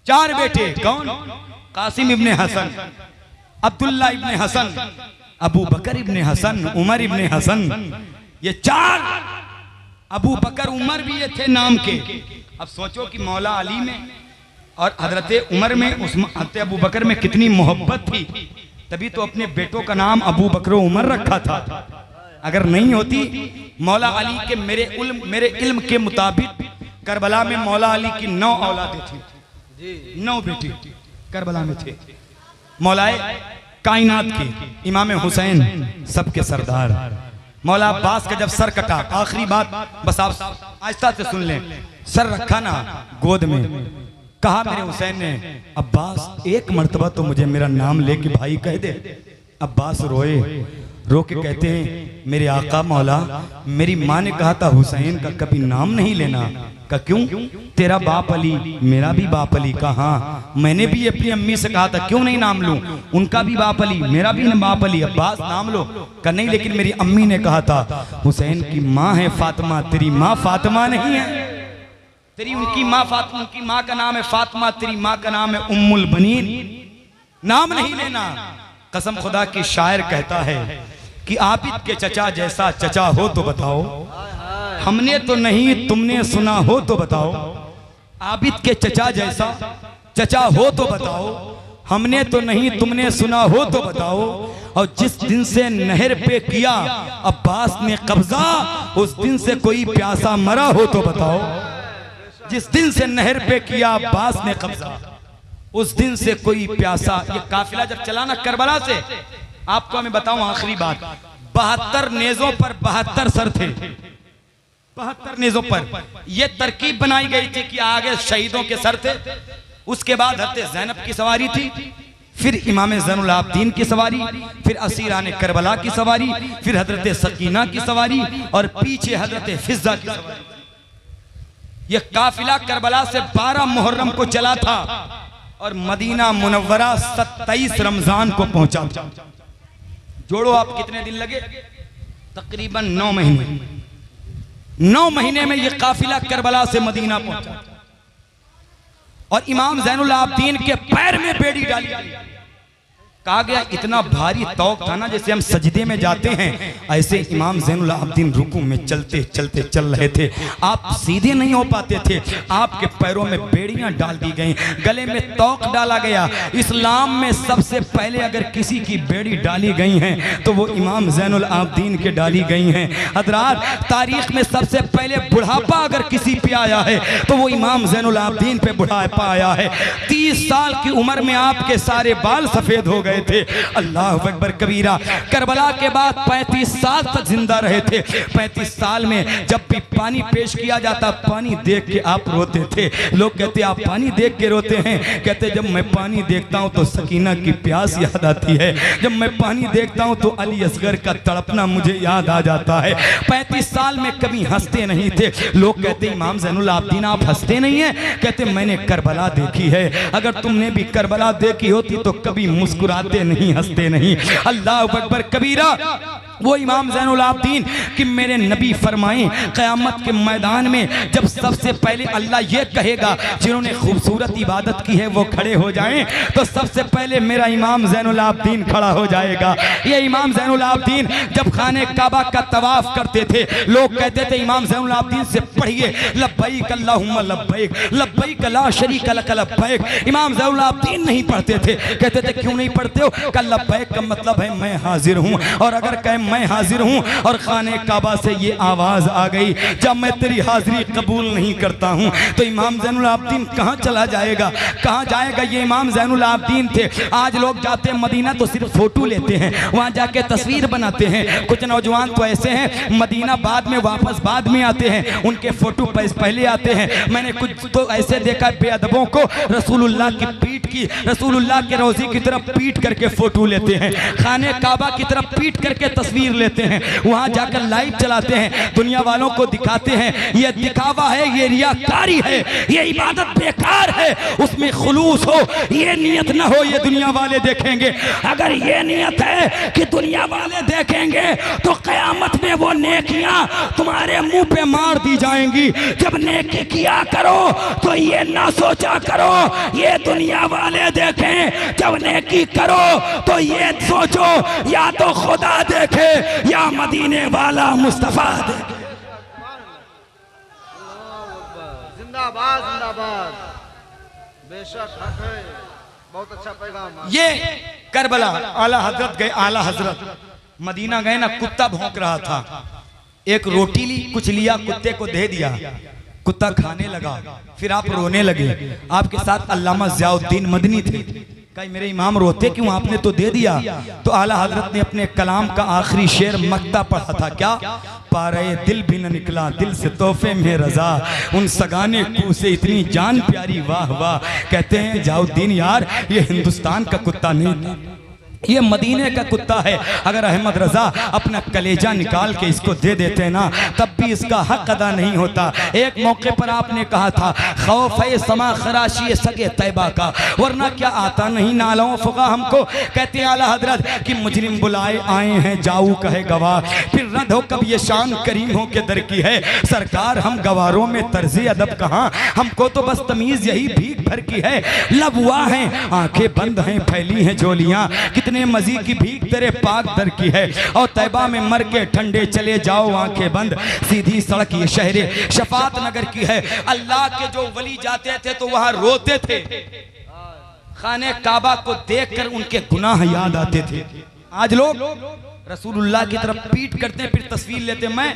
4 बेटे। कौन? कासिम इब्ने हसन, अब्दुल्ला इब्ने हसन, अबू बकर इब्ने हसन, उमर इब्ने हसन। ये 4 अबू बकर उमर भी ये थे नाम के। अब सोचो कि मौला अली में और हजरत उमर में, हजरत अबू बकर में कितनी मोहब्बत थी, तभी तो अपने बेटों का नाम अबू बकर उमर रखा था। अगर नहीं होती मौला अली के मेरे इल्म के मुताबिक करबला में मौला अली की 9 औलादें थी, 9 बेटे करबला में थे। मौलाए कायनात के इमाम हुसैन सबके सरदार। मौला अब्बास का जब सर कटा, आखिरी बात बस आप आहिस्ता से सुन लें, सर रखा ना गोद में, कहा मेरे हुसैन ने अब्बास एक मर्तबा तो मुझे मेरा नाम लेके भाई कह दे। अब्बास रोए, रो के कहते हैं मेरे आका मौला, मेरी माँ ने कहा था हुसैन का कभी नाम नहीं लेना। का क्यों? तेरा बाप अली, मेरा भी बाप अली। का हाँ, मैंने भी अपनी अम्मी से कहा था क्यों नहीं नाम लूं, उनका भी बाप अली, मेरा भी बाप अली, अब्बास नाम लो। का नहीं, लेकिन मेरी अम्मी ने कहा था हुसैन की माँ है फातिमा, तेरी माँ फातिमा नहीं है। तेरी उनकी माँ फातिमा, उनकी माँ का नाम है फातिमा, तेरी माँ का नाम है उम्मुल बनीन। नाम नहीं लेना। कसम खुदा की शायर कहता है कि आबिद के चचा जैसा चचा हो तो बताओ, हमने तो नहीं तुमने सुना हो तो बताओ। आबिद के चचा जैसा चचा हो तो बताओ, हमने तो नहीं तुमने सुना हो तो बताओ। और जिस दिन से नहर पे किया अब्बास ने कब्जा, उस दिन से कोई प्यासा मरा हो तो बताओ। जिस दिन से नहर पे किया अब्बास ने कब्जा, उस दिन से कोई प्यासा। ये काफिला जब चला ना करबला से, आपको मैं बताऊं आखिरी बात, 72 नेज़ों पर 72 सर थे, 72 नेज़ों पर। यह तरकीब बनाई गई थी कि आगे शहीदों के सर थे, उसके बाद हज़रत ज़ैनब की सवारी थी, फिर इमाम ज़ैनुल आबिदीन की सवारी, फिर असीरान करबला की सवारी, फिर हज़रत सकीना की सवारी और पीछे हज़रत फिज़्ज़ा की सवारी। यह काफिला करबला से 12 मुहर्रम को चला था और मदीना मुनव्वरा 27 रमजान को पहुंचा। जोड़ो आप कितने दिन लगे? तकरीबन 9 महीने। 9 महीने में यह काफिला करबला से मदीना पहुंचा और इमाम ज़ैनुल आबिदीन के पैर में बेड़ी डाली। कहा गया इतना भारी तौक था ना, जैसे हम सजदे में जाते हैं ऐसे इमाम ज़ैनुल आबिदीन रुकू में चलते चलते चल रहे थे। आप सीधे नहीं हो पाते थे, आपके पैरों में बेड़ियां डाल दी गई, गले में तौक डाला गया। इस्लाम में सबसे पहले अगर किसी की बेड़ी डाली गई हैं तो वो इमाम ज़ैनुल आबिदीन के डाली गई हैं। हज़रात, तारीख में सबसे पहले बुढ़ापा अगर किसी पे आया है तो वो इमाम ज़ैनुल आबिदीन पे बुढ़ापा आया है। 30 साल की उम्र में आपके सारे बाल सफ़ेद हो गए थे। अल्लाह अकबर कबीरा। करबला के बाद 35 साल तक जिंदा रहे थे। 35 साल में जब भी पानी पेश किया जाता, पानी देख के आप रोते थे। लोग कहते आप पानी देख के रोते हैं? कहते जब मैं पानी देखता हूं तो सकीना की प्यास याद आती है, जब मैं पानी देखता हूं तो अली असगर का तड़पना मुझे याद आ जाता है। 35 साल में कभी हंसते नहीं थे। लोग कहते इमाम ज़ैनुल आबिदीन आप हंसते नहीं हैं? कहते मैंने करबला देखी है, अगर तुमने भी करबला देखी होती तो कभी मुस्कुराते नहीं, हंसते नहीं। अल्लाह अकबर कबीरा। वो इमाम ज़ैनुल आबिदीन कि मेरे नबी फरमाएं क़यामत के मैदान में जब सबसे पहले अल्लाह ये कहेगा जिन्होंने खूबसूरत इबादत की है वो खड़े हो जाएं, तो सबसे पहले मेरा इमाम ज़ैनुल आबिदीन खड़ा हो जाएगा। ये इमाम ज़ैनुल आबिदीन जब खाने काबा का तवाफ करते थे, लोग कहते थे इमाम ज़ैनुल आबिदीन से पढ़िए लब्बैक अल्लाहुम्मा लब्बैक लब्बैक ला शरीक लक लब्बैक। इमाम ज़ैनुल आबिदीन नहीं पढ़ते थे। कहते थे क्यों नहीं पढ़ते हो? का लब्बैक का मतलब है मैं हाजिर हूँ, और अगर कहे मैं हाजिर हूँ और खाने काबा से ये आवाज आ गई जब मैं तेरी हाजिरी कबूल नहीं करता हूँ, तो इमाम ज़ैनुल आबिदीन कहाँ चला जाएगा, कहाँ जाएगा? ये इमाम ज़ैनुल आबिदीन थे। आज लोग जाते हैं मदीना तो सिर्फ फोटो लेते हैं, वहाँ जाके तस्वीर बनाते हैं। कुछ नौजवान तो ऐसे हैं मदीना बाद में वापस बाद में आते हैं, उनके फोटो पहले आते हैं। मैंने कुछ तो ऐसे देखा बेअदबों को रसूलुल्लाह की पीठ की, रसूलुल्लाह के रोज़े की तरफ पीट करके फोटो लेते हैं, खाने काबा की तरफ पीट करके तस्वीर लेते हैं, वहां जाकर लाइव चलाते हैं, दुनिया वालों को दिखाते हैं। ये दिखावा है, ये रियाकारी है, ये इबादत बेकार है। उसमें खुलूस हो, ये नियत ना हो ये दुनिया वाले देखेंगे। अगर ये नियत है कि दुनिया वाले देखेंगे तो क़यामत में वो नेकियां तुम्हारे मुंह पे मार दी जाएंगी। जब नेकी किया करो तो ये ना सोचा करो ये दुनिया वाले देखें, जब नेकी करो तो ये सोचो या तो खुदा देखे या मदीने वाला मुस्तफा देखे। जिंदाबाद जिंदाबाद। बेशक हक है, बहुत अच्छा पैगाम। ये करबला आला हजरत गए, आला हजरत मदीना गए ना, कुत्ता भौंक रहा था। एक रोटी ली, कुछ लिया, कुत्ते को दे दिया, कुत्ता खाने लगा, फिर आप रोने लगे। आपके साथ अल्लामा ज़ियाउद्दीन मदनी थे। कहीं मेरे इमाम रोते क्यों, आपने तो दे दिया। तो आला हजरत ने अपने कलाम का आखिरी शेर मक्ता पढ़ा था, क्या? पारे दिल भी न निकला दिल से तोहफे में रजा, उन सगाने को से इतनी जान प्यारी वाह वाह। कहते हैं ज़ियाउद्दीन यार ये हिंदुस्तान का कुत्ता नहीं, ये मदीने का कुत्ता है। अगर अहमद रजा अपना कलेजा निकाल के इसको दे देते ना तब भी इसका हक अदा नहीं होता। एक मौके पर आपने कहा था खौफ है समा खराशी सगे तैबा का, वरना क्या आता नहीं नालों फुका हमको। कहते आला हजरत कि मुजरिम बुलाए आए हैं जाऊ कहे गवाह, फिर रद हो कब ये शान करीम हो के दर की है। सरकार हम गवारों में तर्ज़े अदब कहाँ, हमको तो बस तमीज़ यही भीख भर की है। लब हुआ है आंखें बंद हैं फैली हैं झोलियाँ, कितने मजी की भीख तेरे पाक दर की है। और तैबा में मर के ठंडे चले जाओ आंखें बंद, सीधी सड़क ये शहरे शफात नगर की है। अल्लाह के जो वली जाते थे तो वहां रोते थे, खाने काबा को देखकर उनके गुनाह याद आते थे। आज लोग रसूलुल्लाह की तरफ पीठ करते हैं, फिर तस्वीर लेते हैं। मैं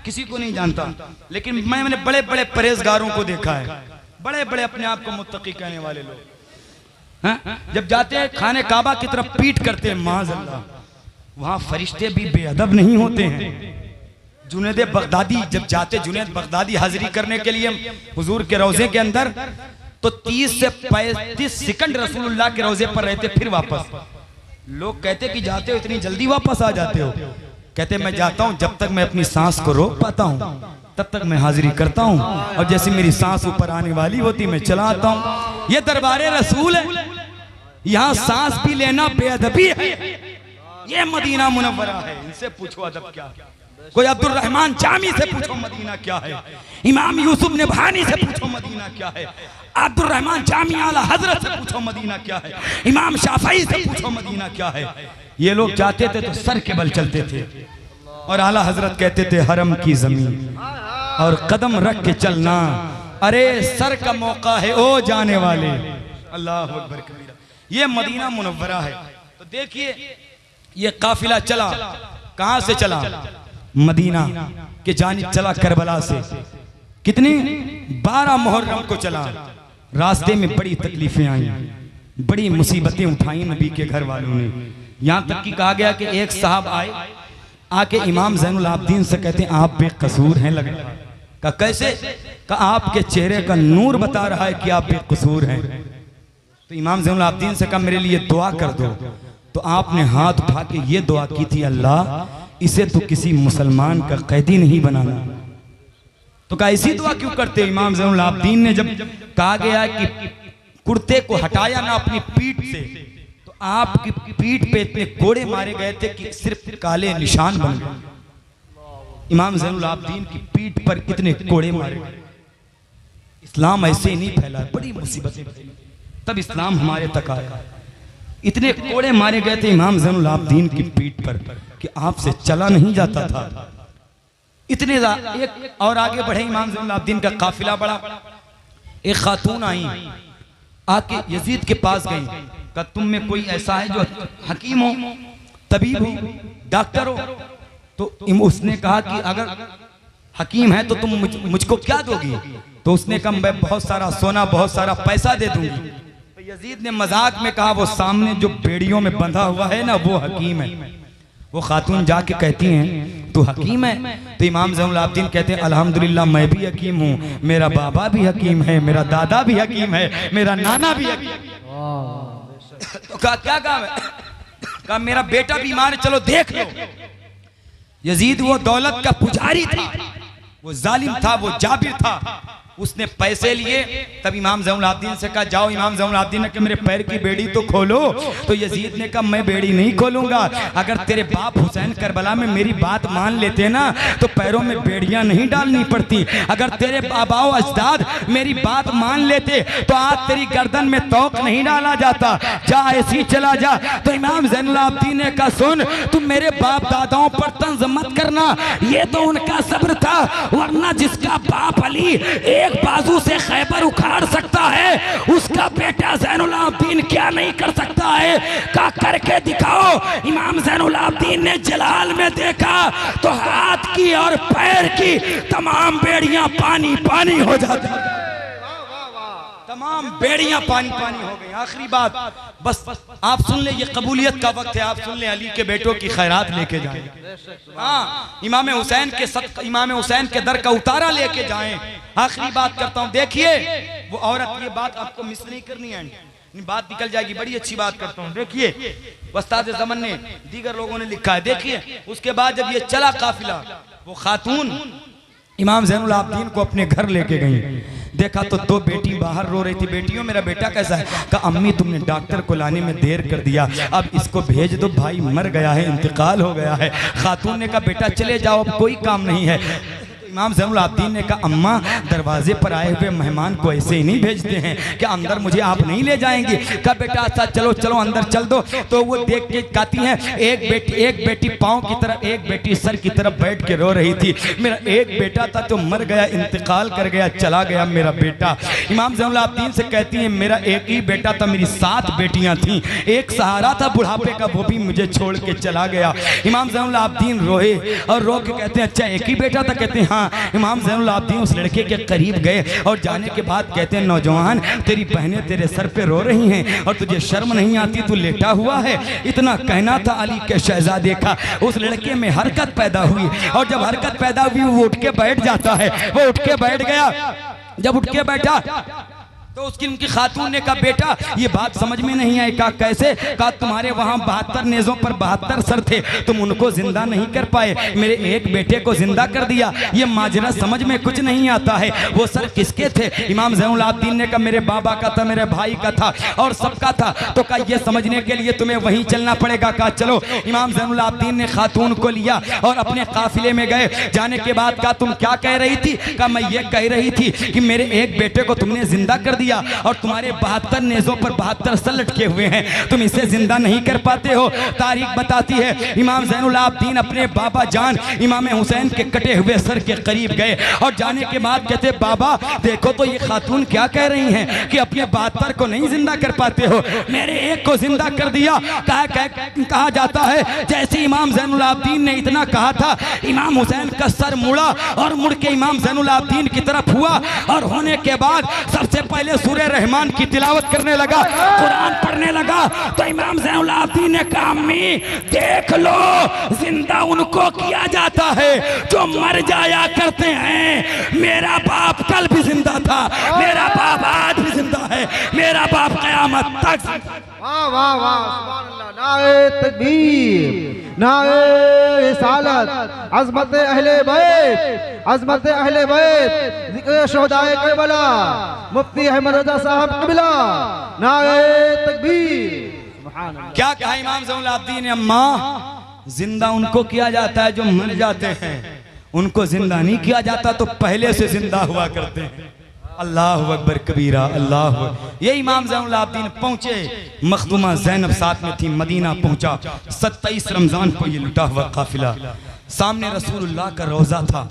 किसी को नहीं जानता, लेकिन मैंने बड़े बड़े परहेजगारों को देखा है, बड़े बड़े अपने आप को मुत्तकी कहने वाले लोग जब जाते हैं खाने काबा की तरफ पीठ करते हैं, माज़अल्लाह वहां फरिश्ते भी बेअदब नहीं होते हैं। जुनैद बगदादी जब जाते, जुनैद बगदादी हाजिरी करने के लिए हुजूर के रोजे के अंदर, तो 30 से 35 सेकंड रसूलुल्लाह के रोजे पर रहते, फिर वापस। लोग कहते कि जाते हो इतनी जल्दी वापस आ जाते हो। कहते मैं जाता हूं जब तक मैं अपनी सांस को रोक पाता हूं तब तक मैं हाजिरी करता हूं, और जैसे मेरी सांस ऊपर आने वाली होती मैं चला आता हूं। ये दरबारे रसूल है, यहाँ सांस भी लेना बेअदबी है। ये मदीना मुनव्वरा है, इनसे पूछो अदब क्या। कोई अब्दुल रहमान जामी से पूछो मदीना क्या है, इमाम यूसुफ नबहानी से पूछो मदीना क्या है, अब्दुल रहमान जामी आला हजरत से पूछो मदीना क्या है, इमाम शाफई से पूछो मदीना क्या है। ये लोग जाते थे तो सर के बल चलते थे और आला हजरत कहते थे हरम की जमीन और कदम रख के चलना, अरे सर का मौका है ओ जाने वाले। अल्लाह अकबर कबीरा। ये मदीना मुनव्वरा है। तो देखिए ये काफिला चला, कहां से चला? मदीना के जानिब चला, करबला से। कितनी? 12 मुहर्रम को चला। रास्ते में बड़ी तकलीफें आई, बड़ी मुसीबतें उठाई नबी के घर वालों ने। यहां तक कि कहा गया कि एक साहब आए, आके इमाम ज़ैनुल आबिदीन से कहते हैं आप बेकसूर हैं लग रहा है। का कैसे? का आपके चेहरे का नूर बता रहा है कि आप बेकसूर हैं। तो इमाम ज़ैनुल आबिदीन से कहा मेरे लिए दुआ कर दो। तो आपने हाथ उठा के ये दुआ की थी, अल्लाह इसे तो किसी मुसलमान का कैदी नहीं बनाना। तो कहा ऐसी दुआ क्यों करते? इमाम ज़ैनुल आबिदीन ने जब कहा गया कि कुर्ते को हटाया ना अपनी पीठ से, तो आपकी पीठ पे इतने कोड़े मारे गए थे कि सिर्फ काले निशान बन गए। इमाम ज़ैनुल आबिदीन की पीठ पर इतने कोड़े मारे गए। इस्लाम ऐसे ही नहीं फैला, बड़ी मुसीबतें फैली तब इस्लाम हमारे तक आया। इतने कोड़े मारे गए थे इमाम ज़ैनुल आबिदीन की पीठ पर कि आपसे चला नहीं जाता था। इतने एक और आगे बढ़े इमाम ज़ैनुल आबिदीन का काफिला बढ़ा। एक खातून आई, आके यजीद के पास गई, कहा तुम में कोई ऐसा है जो हकीम हो, तबीब हो, डॉक्टर हो? तो उसने कहा कि अगर हकीम है तो तुम मुझको क्या दोगी? तो उसने कहा मैं बहुत सारा सोना, बहुत सारा पैसा दे दूंगी। तो यजीद ने मजाक में कहा वो सामने जो बेड़ियों में बंधा हुआ है ना वो हकीम है। वो खातून जाके कहती हैं तू हकीम है? तो इमाम ज़ैनुल आबिदीन कहते हैं अल्हम्दुलिल्लाह मैं भी हकीम हूँ, मेरा बाबा भी हकीम है, मेरा दादा भी हकीम है, मेरा नाना भी हकीम है। तो कहा क्या काम है? कहा मेरा बेटा बीमार है, चलो देख लो। यजीद वो दौलत का पुजारी था, वो जालिम था, वो जाबिर था। उसने पैसे लिए। तब इमाम ज़ैनुल आबिदीन से कहा जाओ। इमाम ज़ैनुल आबिदीन ने कहा मेरे पैर की बेड़ी तो खोलो। तो यजीद ने कहा मैं बेड़ी नहीं खोलूंगा, अगर तेरे बाप हुसैन करबला में मेरी बात मान लेते ना तो पैरों में बेड़ियां नहीं डालनी पड़ती। अगर तेरे बाबाओ अजदाद मेरी बात मान लेते तो आज तेरी गर्दन में तोक नहीं डाला जाता। जा ऐसी चला जा। तो इमाम ज़ैनुल आबिदीन ने कहा सुन, तुम मेरे बाप दादाओं पर तंज मत करना, ये तो उनका सब्र था, वरना जिसका बाप अली एक बाजू से खैबर उखाड़ सकता है उसका बेटा ज़ैनुल आबिदीन क्या नहीं कर सकता है? का करके दिखाओ। इमाम ज़ैनुल आबिदीन ने जलाल में देखा तो हाथ की और पैर की तमाम बेड़ियां पानी पानी हो जाती, तमाम बेड़ियां पानी पानी हो गई। आखिरी बात बस आप सुन ले, ये कबूलियत का वक्त है, आप सुन ले, अली के बेटों की खैरात लेके जाएं। हाँ, इमाम हुसैन के दर का उतारा लेके जाएं। आखिरी बात करता हूँ, देखिए वो औरत, ये बात आपको मिस नहीं करनी है, बात निकल जाएगी। बड़ी अच्छी बात करता हूँ, देखिए उस्ताद ज़मन ने, दीगर लोगों ने लिखा है, देखिए उसके बाद जब ये चला काफिला, वो खातून इमाम ज़ैनुल आबिदीन को अपने घर लेके गई। देखा तो दो बेटी बाहर रो रही थी, बेटियों मेरा बेटा कैसा है? कहा अम्मी तुमने डॉक्टर को लाने में देर कर दिया, अब इसको भेज दो, भाई मर गया है, इंतकाल हो गया है। खातून ने कहा बेटा चले जाओ, अब कोई काम नहीं है। इमाम ज़ैनुल आबिदीन ने कहा अम्मा दरवाजे पर आए हुए मेहमान को ऐसे ही नहीं भेजते हैं, क्या अंदर मुझे आप नहीं ले जाएंगे? कहा बेटा अच्छा चलो चलो अंदर चल दो। तो वो देख के कहती हैं एक बेटी पाँव की तरफ, एक बेटी सर की तरफ बैठ के रो रही थी, मेरा एक बेटा था तो मर गया, इंतकाल कर गया, चला गया मेरा बेटा। इमाम ज़ैनुल आबिदीन से कहती हैं मेरा एक ही बेटा था, मेरी 7 बेटियां थीं, एक सहारा था बुढ़ापे का, वो भी मुझे छोड़ के चला गया। इमाम ज़ैनुल आबिदीन रोए और रो के कहते हैं अच्छा एक ही बेटा था? कहते हैं हाँ। इमाम ज़ैनुल आबिदीन उस लड़के के करीब गए और जाने के बाद कहते हैं नौजवान तेरी बहनें तेरे सर पे रो रही हैं और तुझे शर्म नहीं आती, तू लेटा हुआ है? इतना कहना था अली के शहजादे का। उस लड़के में हरकत पैदा हुई और जब हरकत पैदा हुई वो उठ के बैठ जाता है। वो उठ के बैठ गया, जब उठ के बैठा तो उसकी उनकी खातून ने कहा बेटा ये बात समझ में नहीं आई। कहा कैसे? कहा तुम्हारे वहां 72 नेज़ों पर 72 सर थे, तुम उनको जिंदा नहीं कर पाए, मेरे एक बेटे को जिंदा कर दिया। ये माजरा समझ में कुछ नहीं आता है। वो सर किसके थे? इमाम ज़ैनुल आबिदीन ने कहा मेरे बाबा का था, मेरे भाई का था और सबका था। तो कहा ये समझने के लिए तुम्हें वहीं चलना पड़ेगा। कहा चलो। इमाम ज़ैनुल आबिदीन ने खातून को लिया और अपने काफिले में गए। जाने के बाद कहा तुम क्या कह रही थी? कहा मैं ये कह रही थी कि मेरे एक बेटे को तुमने जिंदा कर दिया और तुम्हारे 72 नेज़ों पर 72 सर लटके हुए हैं, तुम इसे जिंदा नहीं कर पाते हो। तारीख बताती है इमाम ज़ैनुल आबिदीन अपने बाबा जान इमाम हुसैन के कटे हुए सर के करीब गए और जाने के बाद कहते बाबा देखो तो ये खातून क्या कह रही हैं कि अपने 72 को नहीं जिंदा कर पाते हो, मेरे एक को जिंदा कर दिया। कहा जाता है जैसे इमाम ज़ैनुल आबिदीन ने इतना कहा था, इमाम हुसैन का सर मुड़ा और मुड़ के इमाम ज़ैनुल आबिदीन की तरफ हुआ और होने के बाद सबसे पहले सूरह रहमान की तिलावत करने लगा, कुरान पढ़ने लगा। तो इमाम ज़ैनुल आबिदीन ने कहा अम्मी देख लो जिंदा उनको किया जाता है जो मर जाया करते हैं। मेरा बाप कल भी जिंदा था, मेरा बाप आज भी जिंदा है, मेरा बाप क़यामत तक। वाह वाह वाह सुभान अल्लाह। नारे तकबीर, नारे रिसालत, अज़मत अहले बैत, अज़मत अहले बैत, ज़िक्र शोहदाए करबला, मुफ्ती अहमद रज़ा साहब क़िबला, नारे तकबीर सुभान अल्लाह। क्या कहा इमाम ज़ैनुल आबिदीन ने? अम्मा जिंदा उनको किया जाता है जो मर जाते हैं, उनको जिंदा नहीं किया जाता तो पहले से जिंदा हुआ करते हैं। अल्लाह अकबर कबीरा, अल्लाह। ये इमाम ज़ैनुल आबिदीन पहुंचे, मखदूमा ज़ैनब साथ में थी, मदीना पहुंचा। 27 रमजान को ये लुटा हुआ काफिला, सामने रसूलुल्लाह का रोजा था।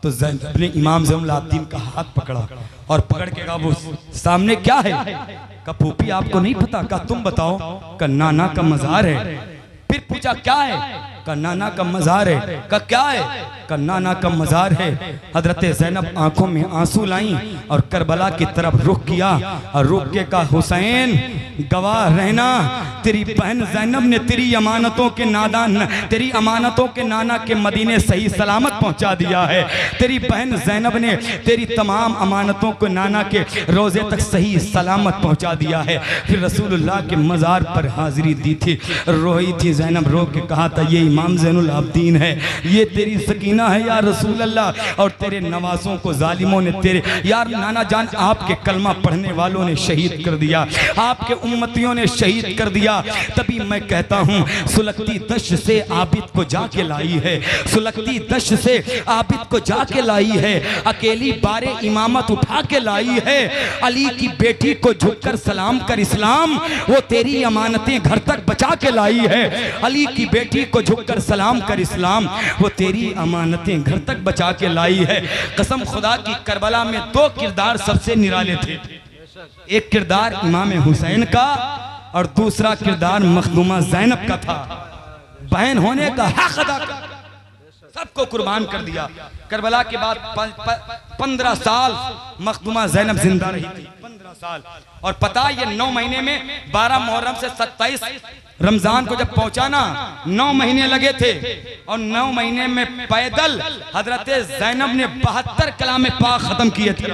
तो ज़ैनब ने इमाम ज़ैनुल आबिदीन का हाथ पकड़ा और पकड़ के कहा वो सामने क्या है? का फूफी आपको नहीं पता? का तुम बताओ? का नाना का मज़ार है। फिर पूछा क्या है? का नाना का मज़ार है। का क्या है? का नाना का मज़ार है। हजरत ज़ैनब आंखों में आंसू लाई और करबला की तरफ रुख किया और रुख के कहा हुसैन गवाह रहना, तेरी बहन ज़ैनब ने तेरी अमानतों के तेरी अमानतों के नाना के मदीने सही सलामत पहुंचा दिया है। तेरी बहन ज़ैनब ने तेरी तमाम अमानतों को नाना के रोज़े तक सही सलामत पहुंचा दिया है। फिर रसूलुल्लाह के मज़ार पर हाजिरी दी थी, रोई थी ज़ैनब, रो के कहा था ये इमाम ज़ैनुल आबिदीन है, ये तेरी सकीना है या रसूल अल्लाह। और तेरे नवासों को जालिमों ने तेरे यार नाना जान आपके कलमा पढ़ने वालों ने शहीद कर दिया, आपके उम्मतियों ने शहीद कर दिया। तभी मैं कहता हूँ सुलगती दश्त से आबिद को जाके लाई है, सुलगती दश्त से आबिद को जाके लाई है, अकेली बारे इमामत उठा के लाई है। अली की बेटी को झुककर सलाम कर इस्लाम, वो तेरी अमानतें घर तक बचा के लाई है। अली की बेटी को झुककर सलाम कर इस्लाम, वो तेरी अमानतें घर तक बचा के लाई है। कसम खुदा की करबला में 2 किरदार सबसे निराले थे, एक किरदार इमाम हुसैन का और दूसरा किरदार मखदूमा ज़ैनब का था। बहन होने का हक अदा कर सबको कुर्बान कर दिया। करबला के बाद 15 साल मखदूमा ज़ैनब जिंदा रही थी, 15 साल। और पता ये 9 महीने में 12 मुहर्रम से 27 रमजान को जब पहुंचा ना, 9 महीने लगे थे और 9 महीने में पैदल हजरत ज़ैनब ने 72 कलाम पाक खत्म किए थे।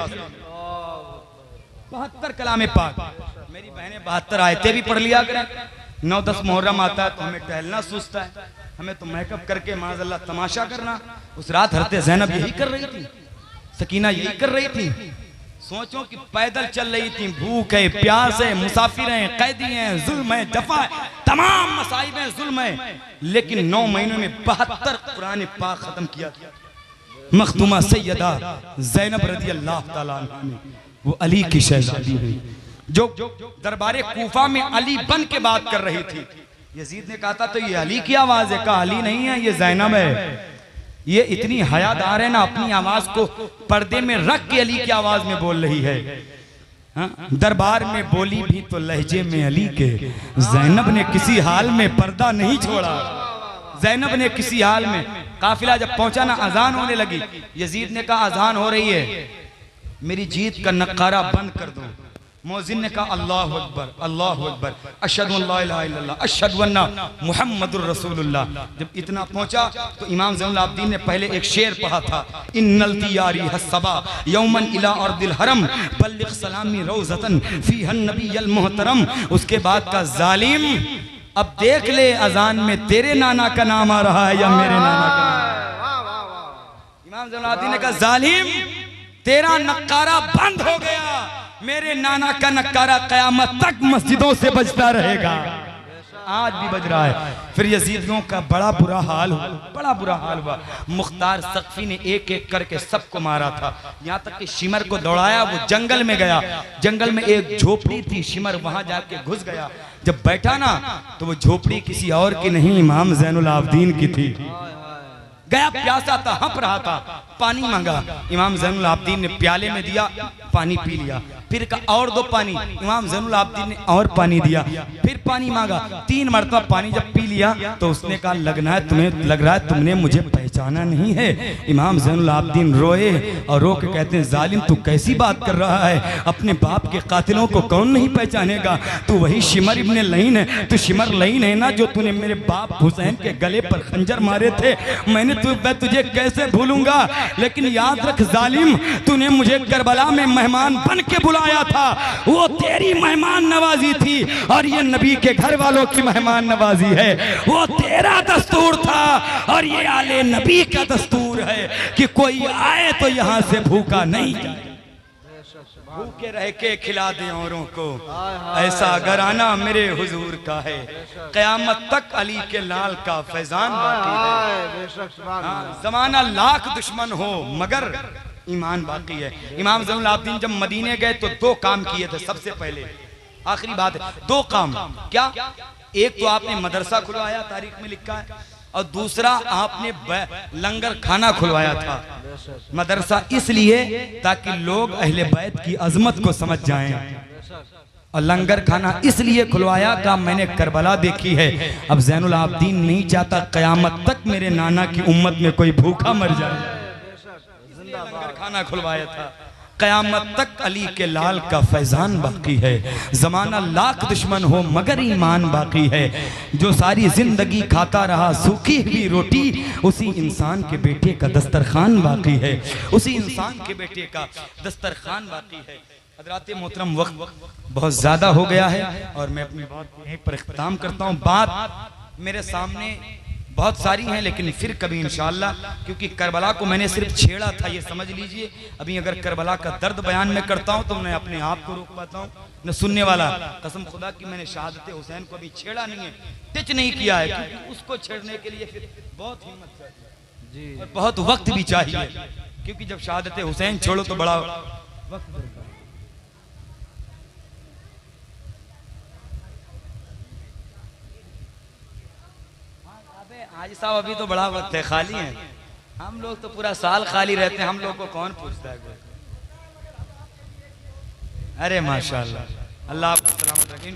72 कलाम पाक। मेरी बहनें 72 आयतें भी पढ़ लिया करें। 9-10 मुहर्रम आता है तो हमें टहलना सूझता है, हमें तो मेकअप करके माज़अल्लाह तमाशा करना। उस रात हजरत ज़ैनब यही कर रही थी, सकीना यही कर रही थी। सोचो कि पैदल चल रही थी, भूख है, प्यास है, मुसाफिर हैं, कैदी हैं, जुल्म है, जफा है, तमाम मसाइब हैं, जुल्म है, लेकिन 9 महीनों में 72 कुरान पाक खत्म किया। मखदूमा सैयदा ज़ैनब रज़ी अल्लाह ताला अन्हा ने, वो अली की शहजादी है जो दरबारे कूफा में अली बन के बात कर रही थी। यजीद ने कहा था तो ये अली की आवाज है, कहा अली नहीं है, ये ज़ैनब है। ये इतनी हयादार है ना, अपनी आवाज को पर्दे में रख के अली की आवाज में बोल रही है। दरबार में बोली भी तो लहजे में अली के, ज़ैनब ने किसी हाल में पर्दा नहीं छोड़ा। ज़ैनब ने किसी हाल में। काफिला जब पहुंचा ना, अजान होने लगी। यजीद ने कहा अजान हो रही है, मेरी जीत का नक्कारा बंद कर दो। मौजिन ने कहा अल्लाहु अकबर अल्लाहु अकबर अशहदु अल्ला इलाहा इल्लल्लाह अशहदु अन्ना मुहम्मदुर रसूलुल्लाह। जब इतना पहुंचा तो इमाम ज़ैनुल आबिदीन ने पहले एक शेर पढ़ा था, इन्नल तियारी हस्सबा यौमन इला अर्दिल हरम बल्लिग सलामी रौज़तन फीहन नबिय्युल मुहतरम। उसके बाद का जालिम, अब देख ले अजान में तेरे नाना का नाम आ रहा है या मेरे नाना का नाम। इमाम ज़ैनुल आबिदीन ने कहा जालिम, तेरा नक्कारा बंद हो गया, मेरे नाना का नक्कारा कयामत तक मस्जिदों से बजता रहेगा। आज भी बज रहा है। फिर यजीदियों का बड़ा बुरा हाल हुआ, बड़ा बुरा हाल हुआ। मुख्तार सख्फी ने एक एक करके सबको मारा था, यहाँ तक कि शिमर को दौड़ाया, वो जंगल में गया। जंगल में एक झोपड़ी थी, शिमर वहां जाके घुस गया। जब बैठा ना तो वो झोपड़ी किसी और की नहीं, इमाम ज़ैनुल आबिदीन की थी। गया, प्यासा था, हंप रहा था, पानी मांगा। इमाम ज़ैनुल आबिदीन ने प्याले में दिया, पानी पी लिया। फिर कहा और दो पानी, इमाम ज़ैनुल आबिदीन ने और पानी दिया। फिर पानी मांगा, 3 मरतबा पानी जब पी लिया तो उसने कहा लग रहा है तुमने मुझे पहचाना नहीं है। इमाम ज़ैनुल आबिदीन रोए और रो के कहते हैं जालिम तू कैसी बात कर रहा है, अपने बाप के कातिलों को कौन नहीं पहचानेगा। तू वही शिमर इब्ने लईन है, तू शिमर लईन है ना जो तूने मेरे बाप हुसैन के गले पर खंजर मारे थे। मैं तुझे कैसे भूलूंगा, लेकिन याद रख जालिम, तूने मुझे करबला में मेहमान बन के बुलाया था, वो तेरी मेहमान नवाजी थी और ये नबी के घर वालों की मेहमान नवाजी है। वो तेरा दस्तूर था और ये आले नबी का दस्तूर है कि कोई आए तो यहाँ से भूखा नहीं जाए, भूखे रह के खिला दे औरों को। ऐसा घराना मेरे हुजूर का है, कयामत तक अली के लाल का फैजान बाकी है। जमाना लाख दुश्मन हो मगर ईमान बाकी है। इमाम ज़ैनुल आबिदीन जब मदीने गए तो 2 काम किए थे। सबसे पहले, आखिरी बात है, 2 काम क्या? एक तो आपने मदरसा खुलवाया, तारीख में लिखा है, और दूसरा आपने लंगर खाना खुलवाया था। मदरसा इसलिए ताकि लोग अहले बैत की अजमत को समझ जाएं, और लंगर खाना इसलिए खुलवाया का मैंने करबला देखी है। अब ज़ैनुल आबिदीन नहीं चाहता कयामत तक मेरे नाना की उम्मत में कोई भूखा मर जाए, लंगर खाना खुलवाया था। कयामत तक अली के लाल का फैजान बाकी है। जमाना लाख दुश्मन हो मगर ईमान बाकी है। जो सारी जिंदगी खाता रहा सूखी हुई रोटी, उसी इंसान के बेटे का दस्तरखान बाकी है, उसी इंसान के बेटे का दस्तरखान बाकी है। हज़रात मोहतरम, वक्त बहुत ज्यादा हो गया है और मैं अपनी बात यहीं पर इख्तिताम करता हूँ। बात मेरे सामने बहुत सारी हैं, लेकिन फिर कभी इंशाअल्लाह, क्योंकि करबला को मैंने सिर्फ छेड़ा था, ये समझ लीजिए। अभी अगर करबला का दर्द बयान में करता हूँ तो मैं अपने आप को रोक पाता हूँ न सुनने वाला। कसम खुदा की मैंने शहादत हुसैन को अभी छेड़ा नहीं है, टच नहीं किया है, क्योंकि उसको छेड़ने के लिए फिर बहुत हिम्मत चाहिए और बहुत वक्त भी चाहिए, क्योंकि जब शहादत हुसैन छोड़ो तो बड़ा वक्त। आज साहब अभी तो बड़ा वक्त है, खाली है। हम लोग तो पूरा साल खाली रहते हैं, हम लोग को कौन पूछता है। अरे माशाल्लाह, अल्लाह आपको सलामत रखे।